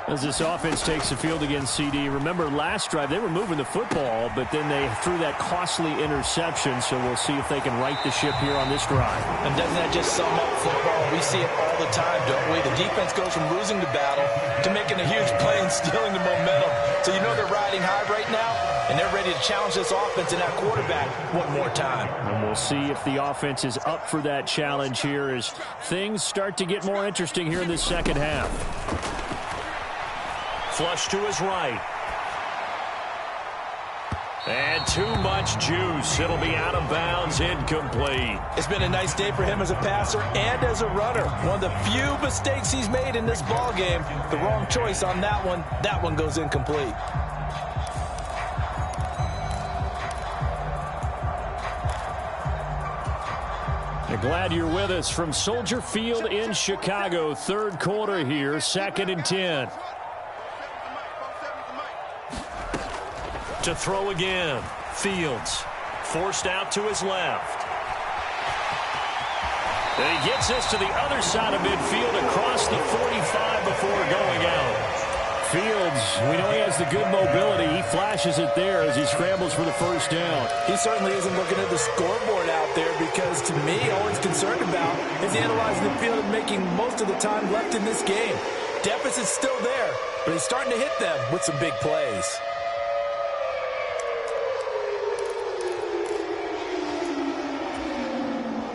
As this offense takes the field against CD, remember last drive they were moving the football, but then they threw that costly interception, so we'll see if they can right the ship here on this drive. And doesn't that just sum up football? We see it all the time, don't we? The defense goes from losing the battle to making a huge play and stealing the momentum. So you know they're riding high right now, and they're ready to challenge this offense and that quarterback one more time. And we'll see if the offense is up for that challenge here as things start to get more interesting here in this second half. Flush to his right. And too much juice. It'll be out of bounds, incomplete. It's been a nice day for him as a passer and as a runner. One of the few mistakes he's made in this ball game. The wrong choice on that one. That one goes incomplete. Glad you're with us from Soldier Field in Chicago. Third quarter here, 2nd and 10. To throw again. Fields forced out to his left. And he gets us to the other side of midfield across the 45 before going out. Fields, we know he has the good mobility. He flashes it there as he scrambles for the first down. He certainly isn't looking at the scoreboard out there because, to me, all he's concerned about is analyzing the field and making most of the time left in this game. Deficit's still there, but he's starting to hit them with some big plays.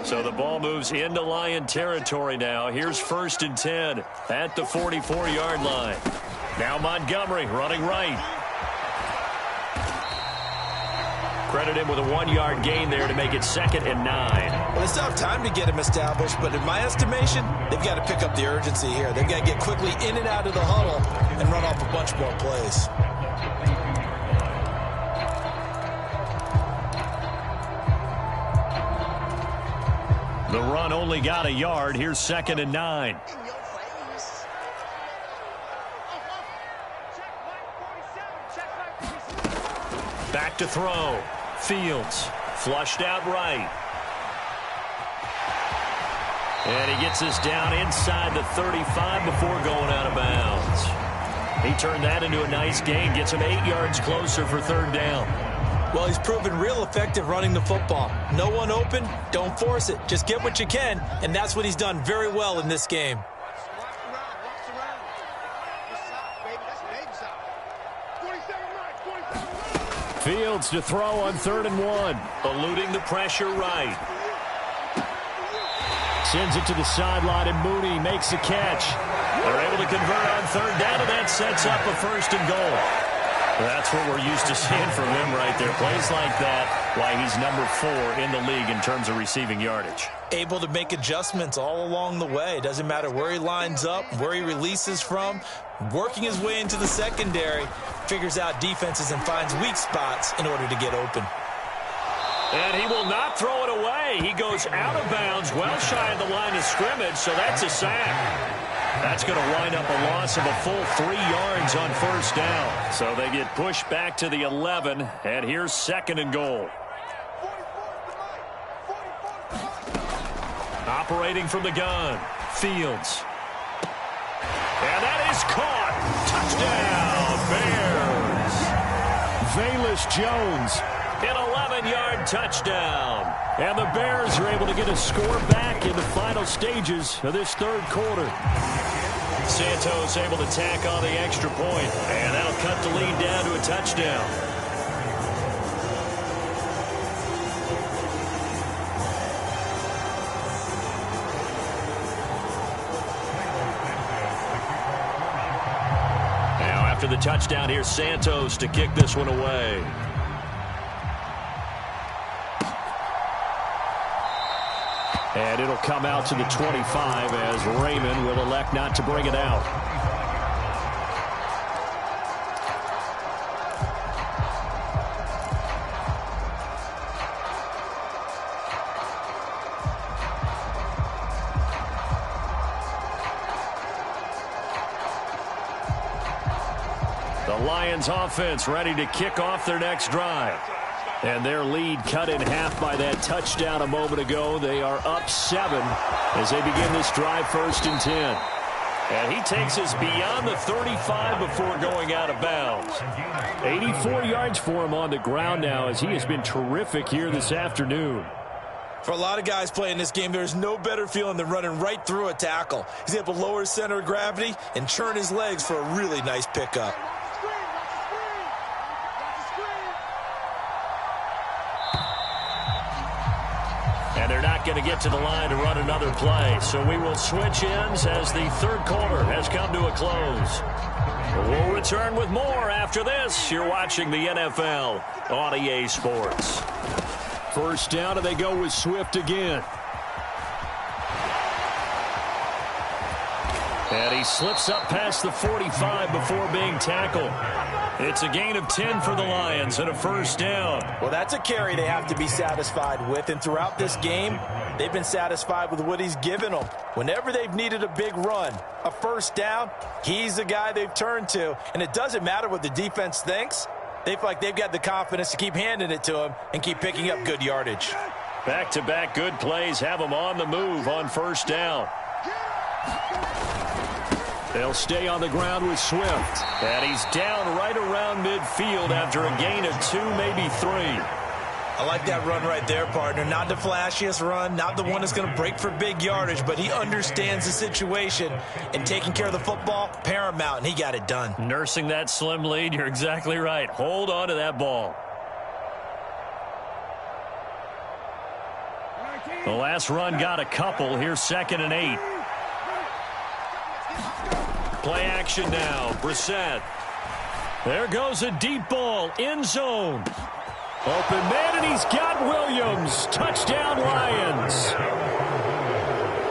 So the ball moves into Lion territory now. Here's 1st and 10 at the 44-yard line. Now Montgomery running right. Credit him with a 1-yard gain there to make it 2nd and 9. Well, they still have time to get him established, but in my estimation, they've got to pick up the urgency here. They've got to get quickly in and out of the huddle and run off a bunch more plays. The run only got a yard. Here's 2nd and 9. Back to throw. Fields flushed out right. And he gets us down inside the 35 before going out of bounds. He turned that into a nice gain. Gets him 8 yards closer for 3rd down. Well, he's proven real effective running the football. No one open, don't force it. Just get what you can, and that's what he's done very well in this game. Fields to throw on 3rd and 1. Eluding the pressure right. Sends it to the sideline, and Mooney makes the catch. They're able to convert on 3rd down, and that sets up a 1st and goal. That's what we're used to seeing from him right there. Plays like that, why he's number 4 in the league in terms of receiving yardage. Able to make adjustments all along the way. Doesn't matter where he lines up, where he releases from. Working his way into the secondary, figures out defenses and finds weak spots in order to get open. And he will not throw it away. He goes out of bounds, well shy of the line of scrimmage, so that's a sack. That's going to wind up a loss of a full 3 yards on 1st down. So they get pushed back to the 11, and here's 2nd and goal. Operating from the gun, Fields. And that is caught. Touchdown, Bears. Velus Jones. An 11-yard touchdown. And the Bears are able to get a score back in the final stages of this 3rd quarter. Santos able to tack on the extra point, and that'll cut the lead down to a touchdown. Now after the touchdown, here's Santos to kick this one away. And it'll come out to the 25 as Raymond will elect not to bring it out. The Lions offense ready to kick off their next drive. And their lead cut in half by that touchdown a moment ago. They are up 7 as they begin this drive, 1st and 10. And he takes us beyond the 35 before going out of bounds. 84 yards for him on the ground now as he has been terrific here this afternoon. For a lot of guys playing this game, there's no better feeling than running right through a tackle. He's able to lower his center of gravity and churn his legs for a really nice pickup. And they're not going to get to the line to run another play. So we will switch ends as the third quarter has come to a close. We'll return with more after this. You're watching the NFL on EA Sports. First down, and they go with Swift again. And he slips up past the 45 before being tackled. It's a gain of 10 for the Lions and a first down. Well, that's a carry they have to be satisfied with. And throughout this game, they've been satisfied with what he's given them. Whenever they've needed a big run, a first down, he's the guy they've turned to. And it doesn't matter what the defense thinks. They feel like they've got the confidence to keep handing it to him and keep picking up good yardage. Back-to-back good plays have them on the move on first down. They'll stay on the ground with Swift. And he's down right around midfield after a gain of 2, maybe 3. I like that run right there, partner. Not the flashiest run, not the one that's going to break for big yardage, but he understands the situation, and taking care of the football, paramount, and he got it done. Nursing that slim lead, you're exactly right. Hold on to that ball. The last run got a couple. Here's 2nd and 8. Play action now. Brissett. There goes a deep ball. End zone. Open man, and he's got Williams. Touchdown, Lions.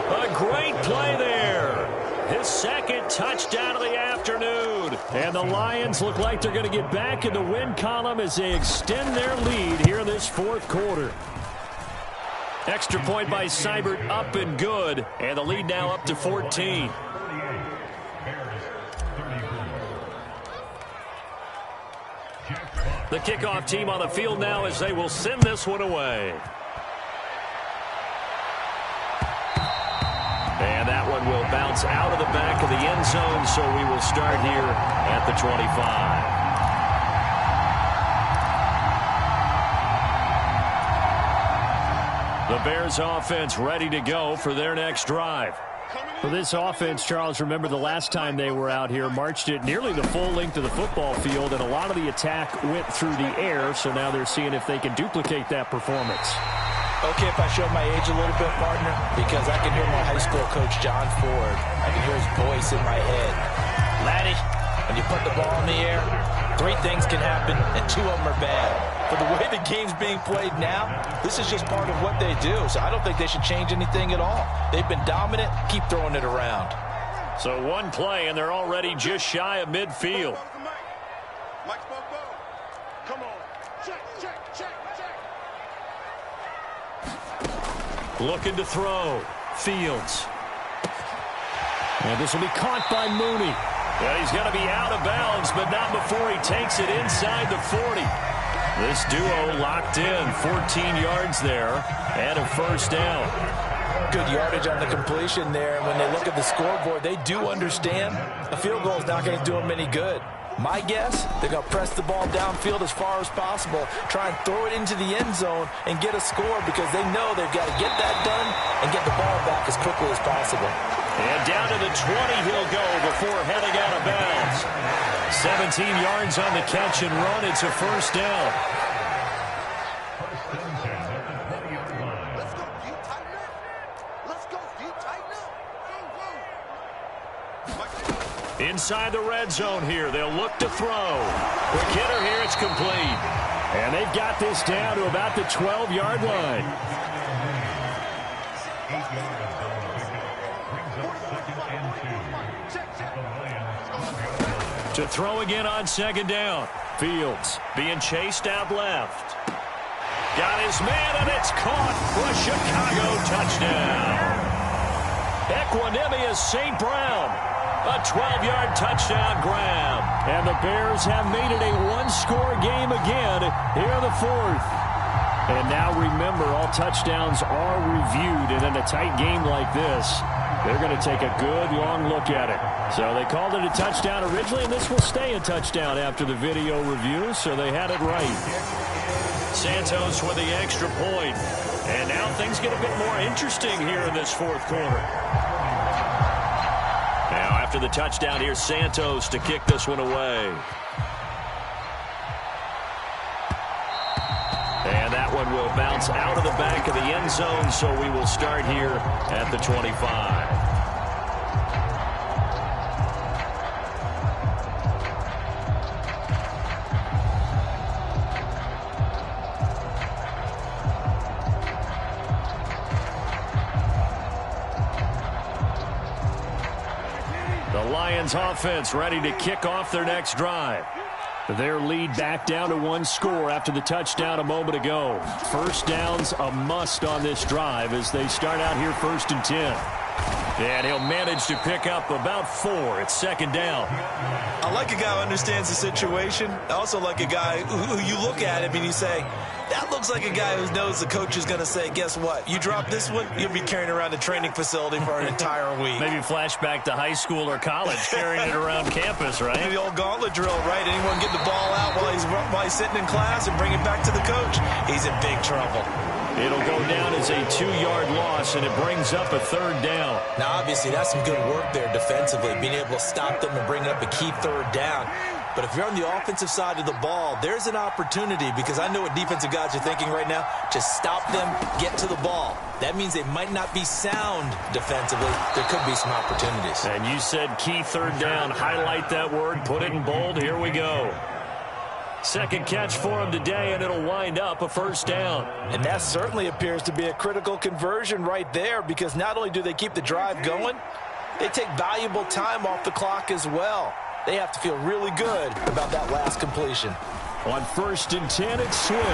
A great play there. His 2nd touchdown of the afternoon. And the Lions look like they're going to get back in the win column as they extend their lead here in this 4th quarter. Extra point by Seibert, up and good. And the lead now up to 14. The kickoff team on the field now as they will send this one away. And that one will bounce out of the back of the end zone, so we will start here at the 25. The Bears offense ready to go for their next drive. For this offense, Charles, remember the last time they were out here, marched it nearly the full length of the football field, and a lot of the attack went through the air, so now they're seeing if they can duplicate that performance. Okay, if I show my age a little bit, partner, because I can hear my high school coach, John Ford. I can hear his voice in my head. Laddie, when you put the ball in the air, 3 things can happen, and 2 of them are bad. For the way the game's being played now, this is just part of what they do, so I don't think they should change anything at all. They've been dominant. Keep throwing it around. So one play, and they're already just shy of midfield. Come on. Check. Looking to throw. Fields. And this will be caught by Mooney. And he's going to be out of bounds, but not before he takes it inside the 40. This duo locked in. 14 yards there and a first down. Good yardage on the completion there. And when they look at the scoreboard, they do understand a field goal is not going to do them any good. My guess, they're going to press the ball downfield as far as possible, try and throw it into the end zone and get a score because they know they've got to get that done and get the ball back as quickly as possible. And down to the 20 he'll go before heading out of bounds. 17 yards on the catch and run. It's a first down. Inside the red zone here. They'll look to throw. Quick hitter here. It's complete. And they've got this down to about the 12-yard line. To throw again on second down. Fields being chased out left. Got his man, and it's caught for a Chicago touchdown. Equanimous St. Brown. A 12-yard touchdown grab. And the Bears have made it a one-score game again here in the fourth. And now remember, all touchdowns are reviewed. And in a tight game like this, they're going to take a good long look at it. So they called it a touchdown originally, and this will stay a touchdown after the video review, so they had it right. Santos with the extra point. And now things get a bit more interesting here in this fourth quarter. Now after the touchdown, here's Santos to kick this one away. And that one will bounce out of the back of the end zone, so we will start here at the 25. Lions offense ready to kick off their next drive. Their lead back down to one score after the touchdown a moment ago. First down's a must on this drive as they start out here 1st and 10. And he'll manage to pick up about 4. It's second down. I like a guy who understands the situation. I also like a guy who you look at him and you say, that looks like a guy who knows the coach is going to say, guess what? You drop this one, you'll be carrying around a training facility for an entire week. Maybe flashback to high school or college, carrying it around campus, right? The old gauntlet drill, right? Anyone get the ball out while he's sitting in class and bring it back to the coach? He's in big trouble. It'll go down as a 2-yard loss, and it brings up a third down. Now, obviously, that's some good work there defensively, being able to stop them and bring up a key third down. But if you're on the offensive side of the ball, there's an opportunity, because I know what defensive guys are thinking right now, to stop them, get to the ball. That means they might not be sound defensively. There could be some opportunities. And you said key third down. Highlight that word, put it in bold. Here we go. Second catch for him today, and it'll wind up a first down. And that certainly appears to be a critical conversion right there, because not only do they keep the drive going, they take valuable time off the clock as well. They have to feel really good about that last completion. On 1st and 10, it's Swift.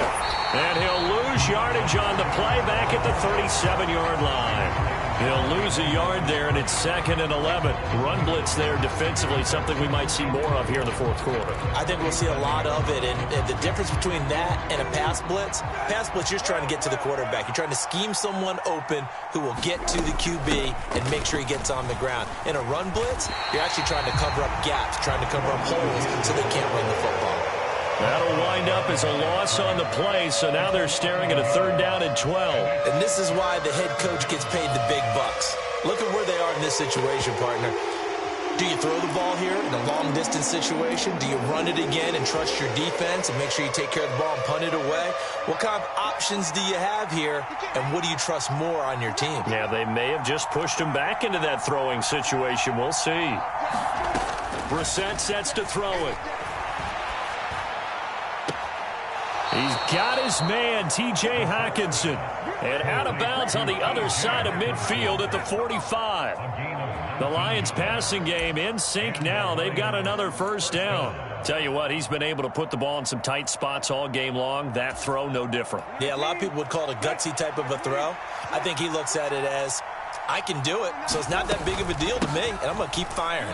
And he'll lose yardage on the play back at the 37-yard line. He'll lose a yard there, and it's 2nd and 11. Run blitz there defensively, something we might see more of here in the fourth quarter. I think we'll see a lot of it, and the difference between that and a pass blitz, you're just trying to get to the quarterback. You're trying to scheme someone open who will get to the QB and make sure he gets on the ground. In a run blitz, you're actually trying to cover up gaps, trying to cover up holes so they can't run the football. That'll wind up as a loss on the play, so now they're staring at a 3rd down and 12. And this is why the head coach gets paid the big bucks. Look at where they are in this situation, partner. Do you throw the ball here in a long-distance situation? Do you run it again and trust your defense and make sure you take care of the ball and punt it away? What kind of options do you have here, and what do you trust more on your team? Yeah, they may have just pushed him back into that throwing situation. We'll see. Brissett sets to throw it. He's got his man, T.J. Hockenson. And out of bounds on the other side of midfield at the 45. The Lions passing game in sync now. They've got another first down. Tell you what, he's been able to put the ball in some tight spots all game long. That throw, no different. Yeah, a lot of people would call it a gutsy type of a throw. I think he looks at it as, I can do it, so it's not that big of a deal to me, and I'm going to keep firing.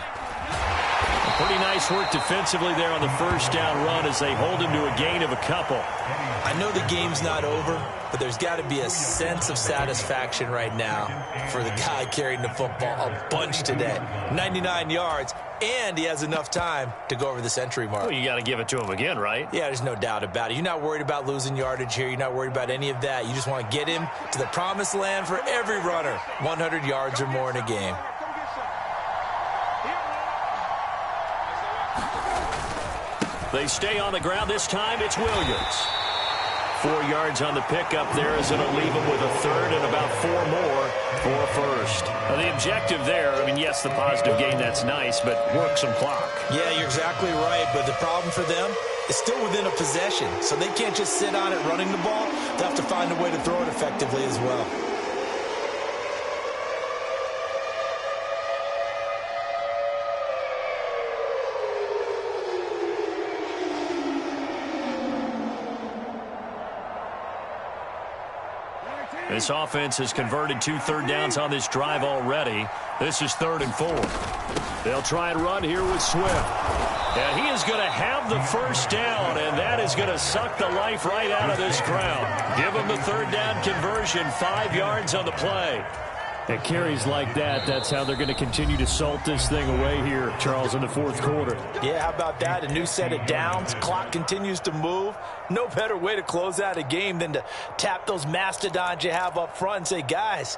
Pretty nice work defensively there on the first down run as they hold him to a gain of a couple. I know the game's not over, but there's got to be a sense of satisfaction right now for the guy carrying the football a bunch today. 99 yards, and he has enough time to go over the century mark. Well, you got to give it to him again, right? Yeah, there's no doubt about it. You're not worried about losing yardage here. You're not worried about any of that. You just want to get him to the promised land for every runner, 100 yards or more in a game. They stay on the ground. This time it's Williams. 4 yards on the pickup there as it'll leave him with a third and about 4 more for a first. The objective there, I mean, yes, the positive gain, that's nice, but work some clock. Yeah, you're exactly right, but the problem for them is still within a possession, so they can't just sit on it running the ball. They'll have to find a way to throw it effectively as well. This offense has converted 2 third downs on this drive already. This is 3rd and 4. They'll try and run here with Swift. And he is going to have the first down, and that is going to suck the life right out of this crowd. Give him the 3rd down conversion, 5 yards on the play. At carries like that, that's how they're going to continue to salt this thing away here, Charles, in the 4th quarter. Yeah, how about that? A new set of downs. Clock continues to move. No better way to close out a game than to tap those mastodons you have up front and say, guys,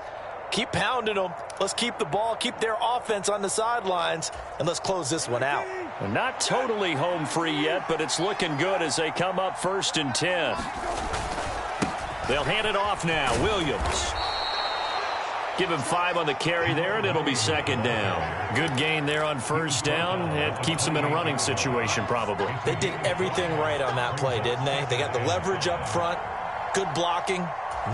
keep pounding them. Let's keep the ball, keep their offense on the sidelines, and let's close this one out. And not totally home free yet, but it's looking good as they come up 1st and 10. They'll hand it off now. Williams. Give him 5 on the carry there, and it'll be 2nd down. Good gain there on 1st down. It keeps them in a running situation, probably. They did everything right on that play, didn't they? They got the leverage up front, good blocking,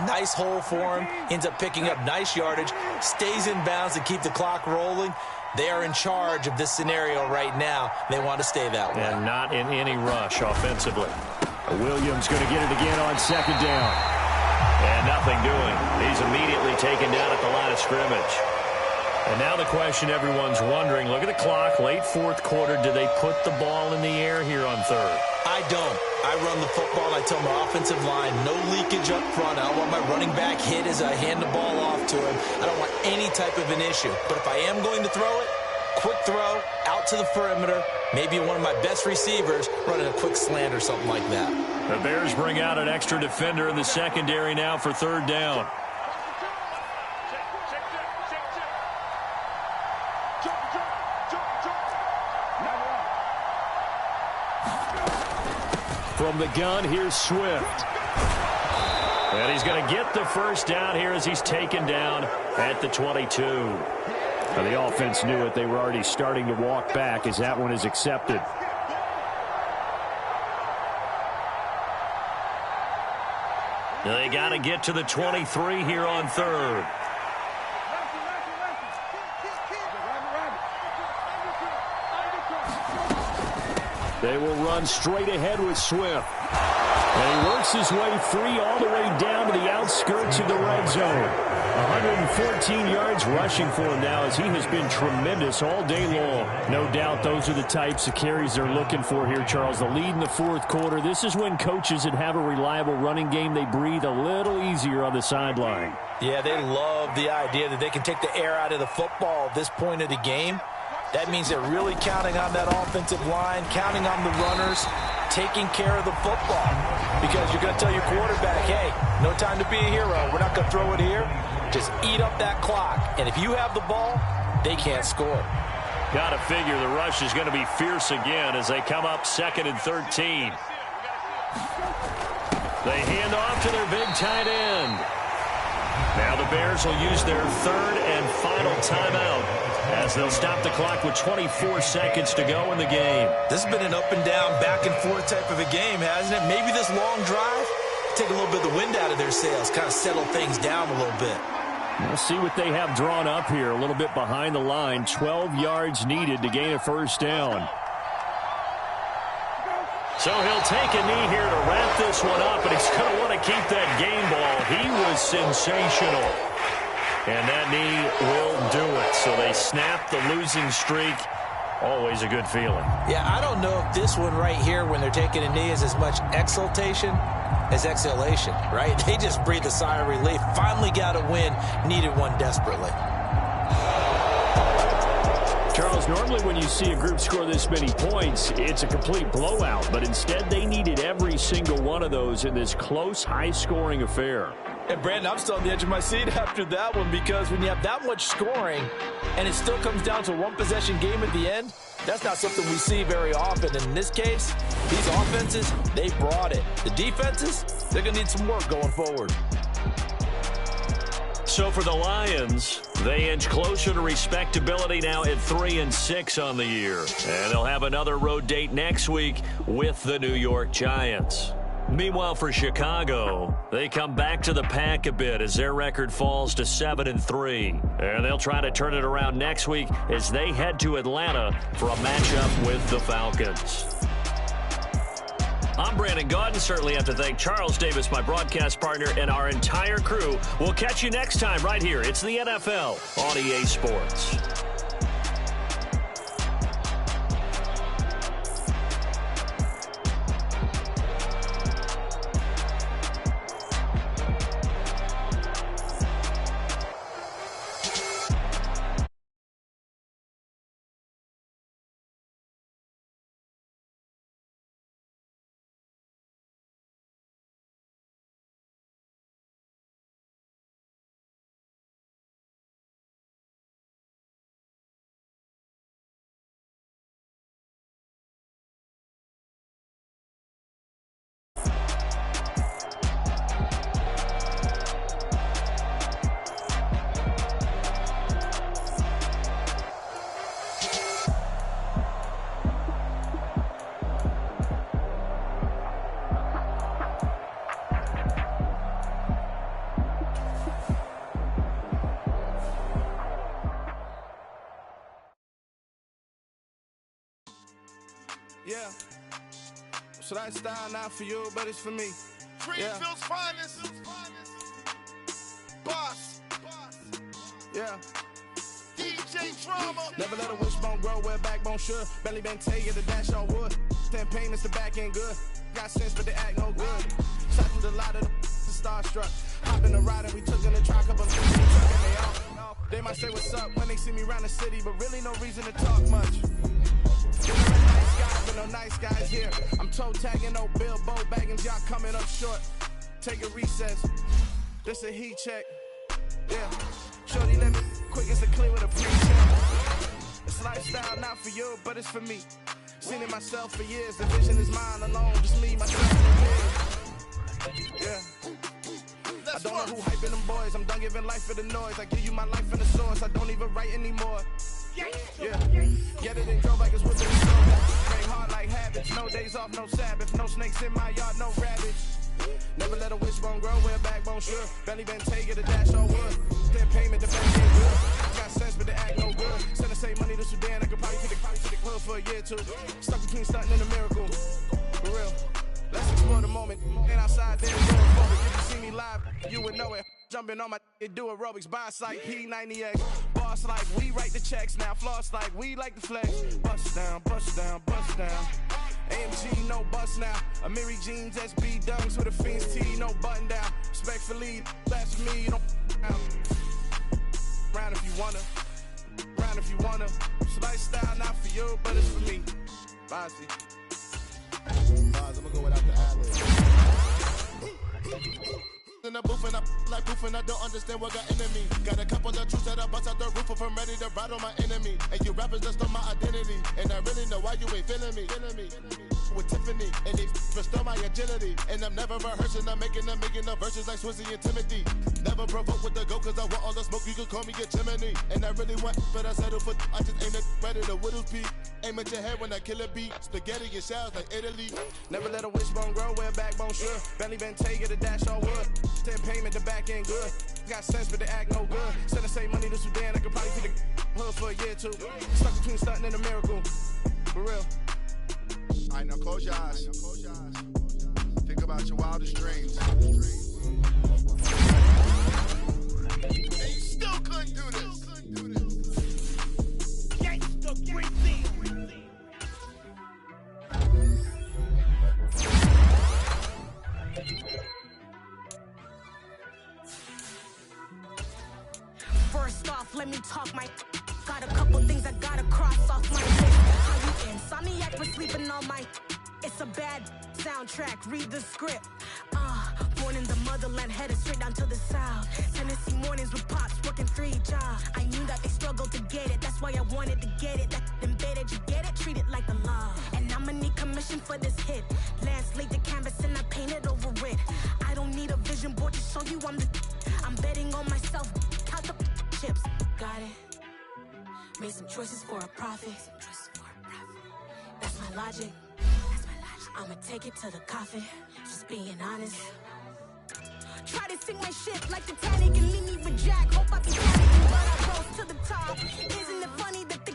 nice hole for him, ends up picking up nice yardage, stays in bounds to keep the clock rolling. They are in charge of this scenario right now. They want to stay that way. And not in any rush offensively. Williams going to get it again on 2nd down. And nothing doing. He's immediately taken down at the line of scrimmage. And now the question everyone's wondering, look at the clock, late 4th quarter, do they put the ball in the air here on 3rd? I don't. I run the football, and I tell my offensive line, no leakage up front. I don't want my running back hit as I hand the ball off to him. I don't want any type of an issue. But if I am going to throw it, quick throw, out to the perimeter, maybe one of my best receivers running a quick slant or something like that. The Bears bring out an extra defender in the secondary now for 3rd down. From the gun, here's Swift. And he's going to get the first down here as he's taken down at the 22. Now, the offense knew it. They were already starting to walk back as that one is accepted. They got to get to the 23 here on 3rd. They will run straight ahead with Swift. And he works his way free all the way down to the outskirts of the red zone. 114 yards rushing for him now as he has been tremendous all day long. No doubt those are the types of carries they're looking for here, Charles. The lead in the 4th quarter. This is when coaches that have a reliable running game, they breathe a little easier on the sideline. Yeah, they love the idea that they can take the air out of the football at this point of the game. That means they're really counting on that offensive line, counting on the runners, taking care of the football. Because you're going to tell your quarterback, hey, no time to be a hero. We're not going to throw it here. Just eat up that clock. And if you have the ball, they can't score. Got to figure the rush is going to be fierce again as they come up 2nd and 13. They hand off to their big tight end. Now the Bears will use their 3rd and final timeout as they'll stop the clock with 24 seconds to go in the game. This has been an up and down, back and forth type of a game, hasn't it? Maybe this long drive, take a little bit of the wind out of their sails, kind of settle things down a little bit. We'll see what they have drawn up here, a little bit behind the line. 12 yards needed to gain a first down. So he'll take a knee here to wrap this one up, and he's going to want to keep that game ball. He was sensational. And that knee will do it. So they snap the losing streak. Always a good feeling. Yeah, I don't know if this one right here, when they're taking a knee, is as much exultation as exhalation, right? They just breathe a sigh of relief. Finally got a win. Needed one desperately. Charles, normally when you see a group score this many points, it's a complete blowout. But instead, they needed every single one of those in this close, high-scoring affair. And Brandon, I'm still on the edge of my seat after that one, because when you have that much scoring and it still comes down to a one-possession game at the end, that's not something we see very often. And in this case, these offenses, they brought it. The defenses, they're going to need some work going forward. So for the Lions, they inch closer to respectability now at 3-6 on the year. And they'll have another road date next week with the New York Giants. Meanwhile, for Chicago, they come back to the pack a bit as their record falls to 7-3. And they'll try to turn it around next week as they head to Atlanta for a matchup with the Falcons. I'm Brandon Gaudin. Certainly have to thank Charles Davis, my broadcast partner, and our entire crew. We'll catch you next time right here. It's the NFL on EA Sports. Yeah. So that style not for you, but it's for me. Greenfield's finest. Boss. Yeah. DJ Drama. Never let a wishbone grow where a backbone should. Belly been take it, the dash on wood. 10 payments, the back end good. Got sense, but they act no good. Shot through the lot of the starstruck. Hop in the ride and we took in the truck up and they might say what's up when they see me around the city, but really no reason to talk much. Nice guys, but no nice guys here. I'm toe tagging, no Bilbo bagging, y'all coming up short. Take a recess. This a heat check. Yeah. Shorty let me quick as a clear with a free check. It's lifestyle not for you, but it's for me. Seen it myself for years. The vision is mine alone, just me, myself, and his. Yeah. I don't know who hyping them boys. I'm done giving life for the noise. I give you my life in the source. I don't even write anymore. Yeah. Get it and go like it's with the snow. Pray hard like habits. No days off, no Sabbath. No snakes in my yard, no rabbits. Never let a wishbone grow where a backbone should. Belly been take it, a dash on wood. Their payment, the back end good. Got sense, but they act no good. Send the same money to Sudan. I could probably take the club for a year or two. Stuck between stunting and a miracle. For real. Let's explore the moment. Ain't outside there, going forward. If you see me live, you would know it. Jumping on my do aerobics, by sight, P90X. Boss like we write the checks now. Floss like we like the flex. Bust down, bust down, bust down. AMG, no bust now. Amiri jeans, SB dunks with a Fiends T, no button down. Respectfully, that's for me, you don't round if you wanna. Round if you wanna. So lifestyle not for you, but it's for me. Bossy. I'm gonna go without the ad-lib. In the booth and I like proof and I don't understand what got into me. Got a couple of truths that I bust out the roof if I'm ready to ride on my enemy. And you rappers just on my identity. And I really know why you ain't feeling me. With Tiffany and they restore my agility. And I'm never rehearsing, I'm making the verses like Swizzy and Timothy. Never provoke with the go cause I want all the smoke, you can call me a chimney. And I really want, but I settle for, I just aim at ready to Whittles Peak. Aim at your head when I kill a beat. Spaghetti and shells like Italy. Never let a wishbone grow where a backbone should. Belly been take it, a dash on wood. 10 payment, the back end good. Got sense, but they act no good. Send the same money to Sudan, I could probably take the hood for a year or two. Stuck between stunting and a miracle. For real. Alright, now close your eyes. Think about your wildest dreams. And you still couldn't do this. First off, let me talk my. Got a couple things I gotta cross off my list. How you insomniac for sleeping on my. It's a bad soundtrack. Read the script. Born in the motherland, headed straight down to the south. Tennessee mornings with pops, working 3 jobs. I knew that they struggled to get it, that's why I wanted to get it. That embedded, you get it, treat it like the law. And I'ma need commission for this hit. Lance laid the canvas and I painted over it. I don't need a vision board to show you I'm betting on myself, count the chips. Got it. Made some choices for a profit. That's my logic. I'ma take it to the coffin, just being honest. Try to sing my shit like Titanic and leave me with Jack. Hope I be panicking, but I rose to the top. Isn't it funny that the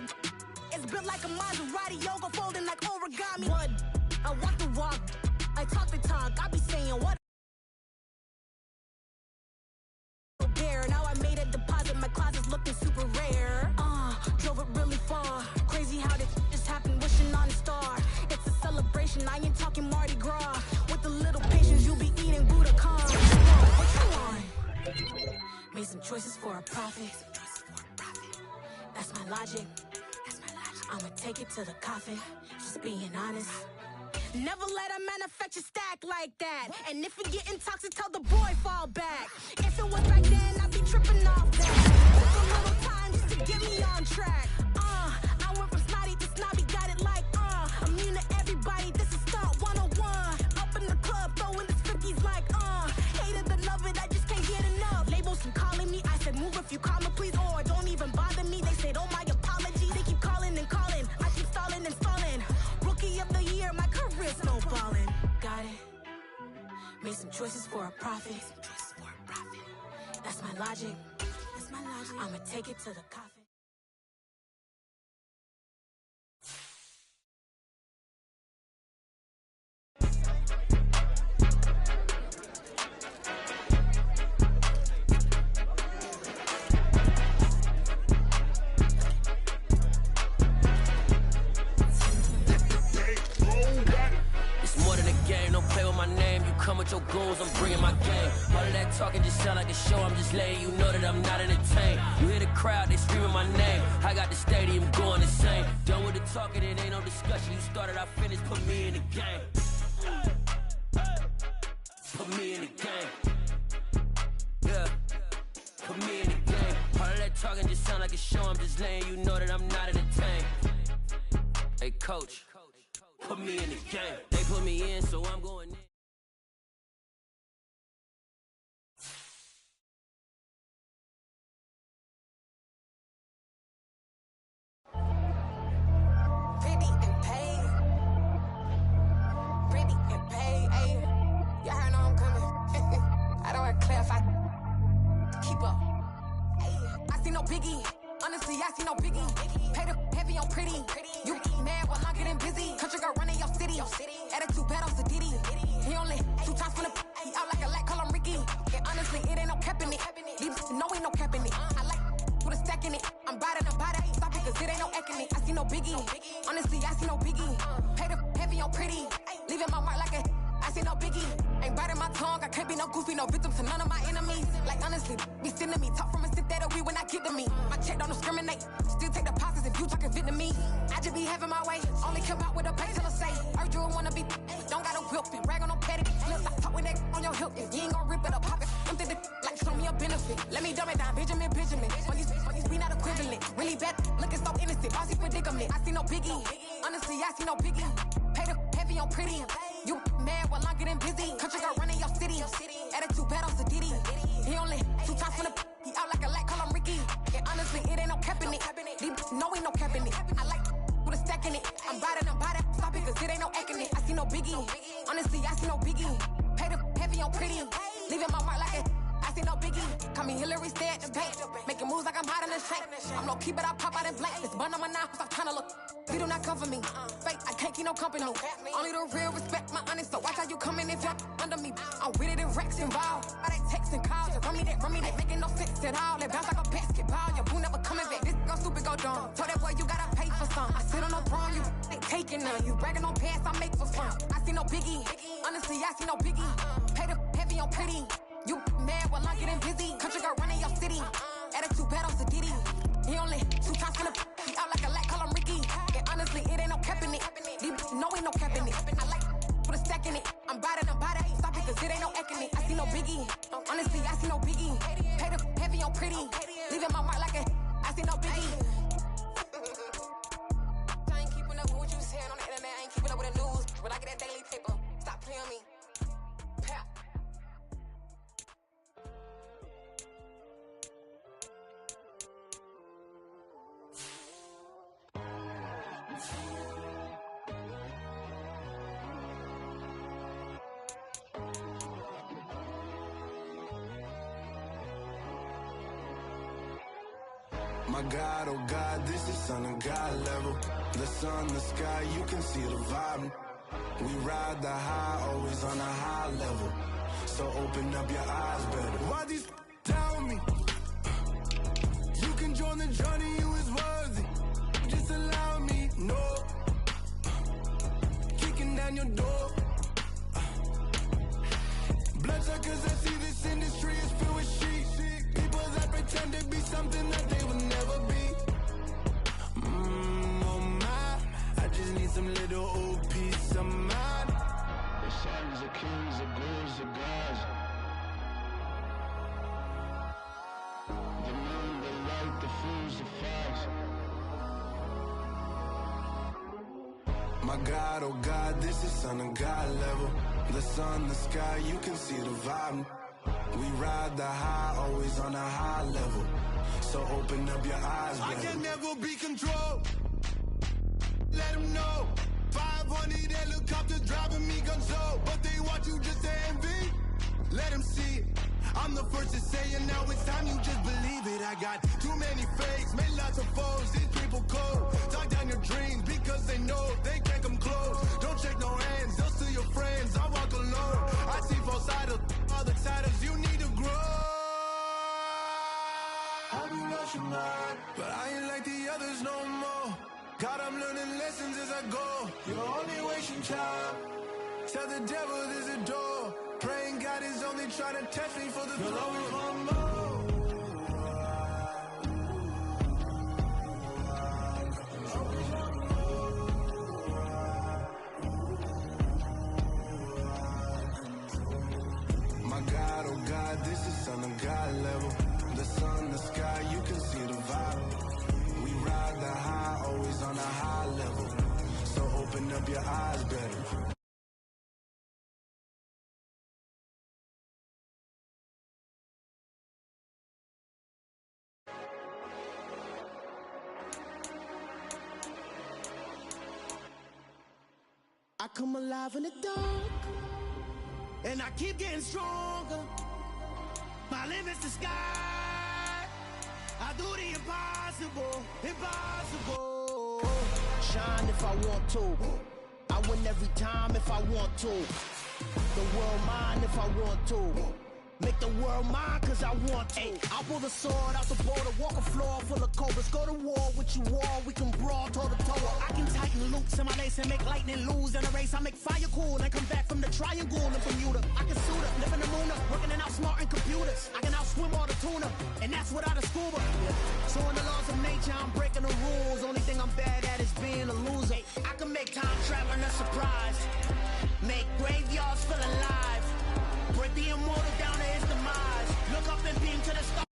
is built like a Maserati, yoga folding like origami? What? I walk the walk, I talk the talk. I be saying what? Now I made a deposit, my closet's looking super rare. Drove it really far. Crazy how this just happened, wishing on a star. It's a celebration, I ain't talking Mardi Gras. With a little patience, you'll be eating Budokan. What you want? Made some choices for a profit. That's my logic. I'ma take it to the coffin, just being honest. Never let a manufacture stack like that. And if you get toxic, tell the boy fall back. If it was back then, I'd be tripping off that. Took a little time just to get me on track. I went from snotty to snobby, got it like, immune to everybody, this is stunt 101. Up in the club, throwing the 50s like, hate it, the love it, I just can't get enough. Labels from calling me, I said move if you call me please, or don't even bother me. They said, oh my apologies, they keep calling and calling. I keep stalling and stalling. Rookie of the year, my career snowballing. Got it. Made some choices for a profit. That's my logic. I'ma take it to the coffin. Come with your goons, I'm bringing my game. All of that talking just sound like a show. I'm just letting you know that I'm not entertained. You hear the crowd, they screaming my name. I got the stadium going insane. Done with the talking, it ain't no discussion. You started, I finished, put me in the game. Put me in the game. Yeah, put me in the game. All of that talking just sound like a show. I'm just letting you know that I'm not entertained. Hey coach, put me in the game. They put me in, so I'm going in. Biggie, honestly, I see no biggie. Pay the heavy on pretty. You mad while I'm getting busy. Country girl running your city. Attitude bad on Diddy. He only 2 times from the he out like a lack, call him Ricky. And honestly, it ain't no cap in it. These no ain't no cap in it. I like with a stack in it. I'm bad it. Stop it, cause it ain't no acting it. I see no biggie. Honestly, I see no biggie. Pay the heavy on pretty. Leaving my mark like a I see no biggie. Ain't biting my tongue. I can't be no goofy, no victim to none of my enemies. Like honestly, be sending me talk from a sit that we when I get to me. My check don't discriminate. Still take deposits if you talking Vietnamese. I just be having my way. Only come out with a pay till I say. Heard you wanna be. Don't got no whip and rag on no petty. Flip, I talk with that on your hip. You ain't gon' rip it up, pop it. Empty the like show me a benefit. Let me dumb it down, Benjamin. When these we not equivalent. Really bad, looking so innocent. Bossy predicament. I see no biggie. Honestly, I see no biggie. Pay the heavy on pretty. You mad while I'm getting busy. Country girl running your city. Attitude bad on Diddy. He only 2 times from the he out like a lack, call him Ricky. And honestly, it ain't no cap in it. These no ain't no cap in it. I like with a stack in it. I'm bad it. Stop it, cause it ain't no acting it. I see no biggie. Honestly, I see no biggie. Pay the heavy on pretty. Leaving my mark like it. I see no biggie. Call me Hillary, stay at the bank. Making moves like I'm hot in the shank. I'm low key, but I pop out in blank. This bun on my knife, I'm tryna look. You do not come for me. Fake, I can't keep no company. Only the real respect my honest. So watch how you coming if you're under me. I'm with it in Rex involved. All that text and calls. Run me that making no sense at all. They bounce like a basketball. Your boo never coming back. This go stupid, go dumb. Told that boy you gotta pay for some. I sit on no throne, you ain't taking none. You bragging on past, I make for fun. I see no biggie. Honestly, I see no biggie. Pay the heavy on pretty. You mad while I'm getting busy. Country girl running your city. Attitude bad on Diddy. He only 2 times from the he out like a lack, call him Ricky. And honestly, it ain't no cap in it. These no ain't no cap in it. I like with a stack in it. I'm bad it. Stop it, cause it ain't no economy. I see no biggie. Honestly, I see no biggie. Pay the heavy on pretty. Leaving my mark like a, I see no biggie. I ain't keeping up with what you saying on the internet. I ain't keeping up with the news. But I get that daily paper. Stop playing me. Pap. My God, oh God, this is Son of God level. The sun, the sky, you can see the vibe. We ride the high, always on a high level. So open up your eyes better. Why these tell me? You can join the journey, you is worthy. Just allow me, no. Kicking down your door. Bloodsuckers, I see this industry is filled with sheep. People that pretend to be something that they will never be. Oh my, I just need some little old peace of mind. The sons of kings, the ghouls, the gods. The moon, the light, the fools, the facts. My God, oh God, this is Son of God level. The sun, the sky, you can see the vibe. We ride the high, always on a high level. So open up your eyes, baby. I can never be controlled. Let them know. 500 helicopters driving me gonzo. But they want you just to envy. Let them see it. I'm the first to say it, now it's time you just believe it. I got too many fakes, made lots of foes. These people cold. Talk down your dreams because they know they can't come close. Don't shake no hands, they'll steal your friends. I walk alone. I see false idols, other titles. You need to grow. Have you lost your mind? But I ain't like the others no more. God, I'm learning lessons as I go. You're only wasting time. Tell the devil there's a door. Praying God is only trying to test me for the throne. You'll always want more. My God, oh God, this is Son of God level. The sun, the sky, you can see the vibe. We ride the high, always on a high level. So open up your eyes better. I come alive in the dark, and I keep getting stronger. My limit's the sky. I do the impossible, impossible. Shine if I want to. I win every time if I want to. The world mine if I want to. Make the world mine cause I want to. Ay, I'll pull the sword out the border, walk a floor full of cobras. Go to war with you all, we can brawl toe to toe. I can tighten loops in my lace and make lightning lose in a race. I make fire cool and come back from the triangle and Bermuda. I can suit up, live in the moon up, working and outsmarting computers. I can outswim all the tuna, and that's without a scuba. So in the laws of nature, I'm breaking the rules. Only thing I'm bad at is being a loser. I can make time traveling a surprise, make graveyards feel alive. Break the immortal down to his demise. Look up and beam to the stars.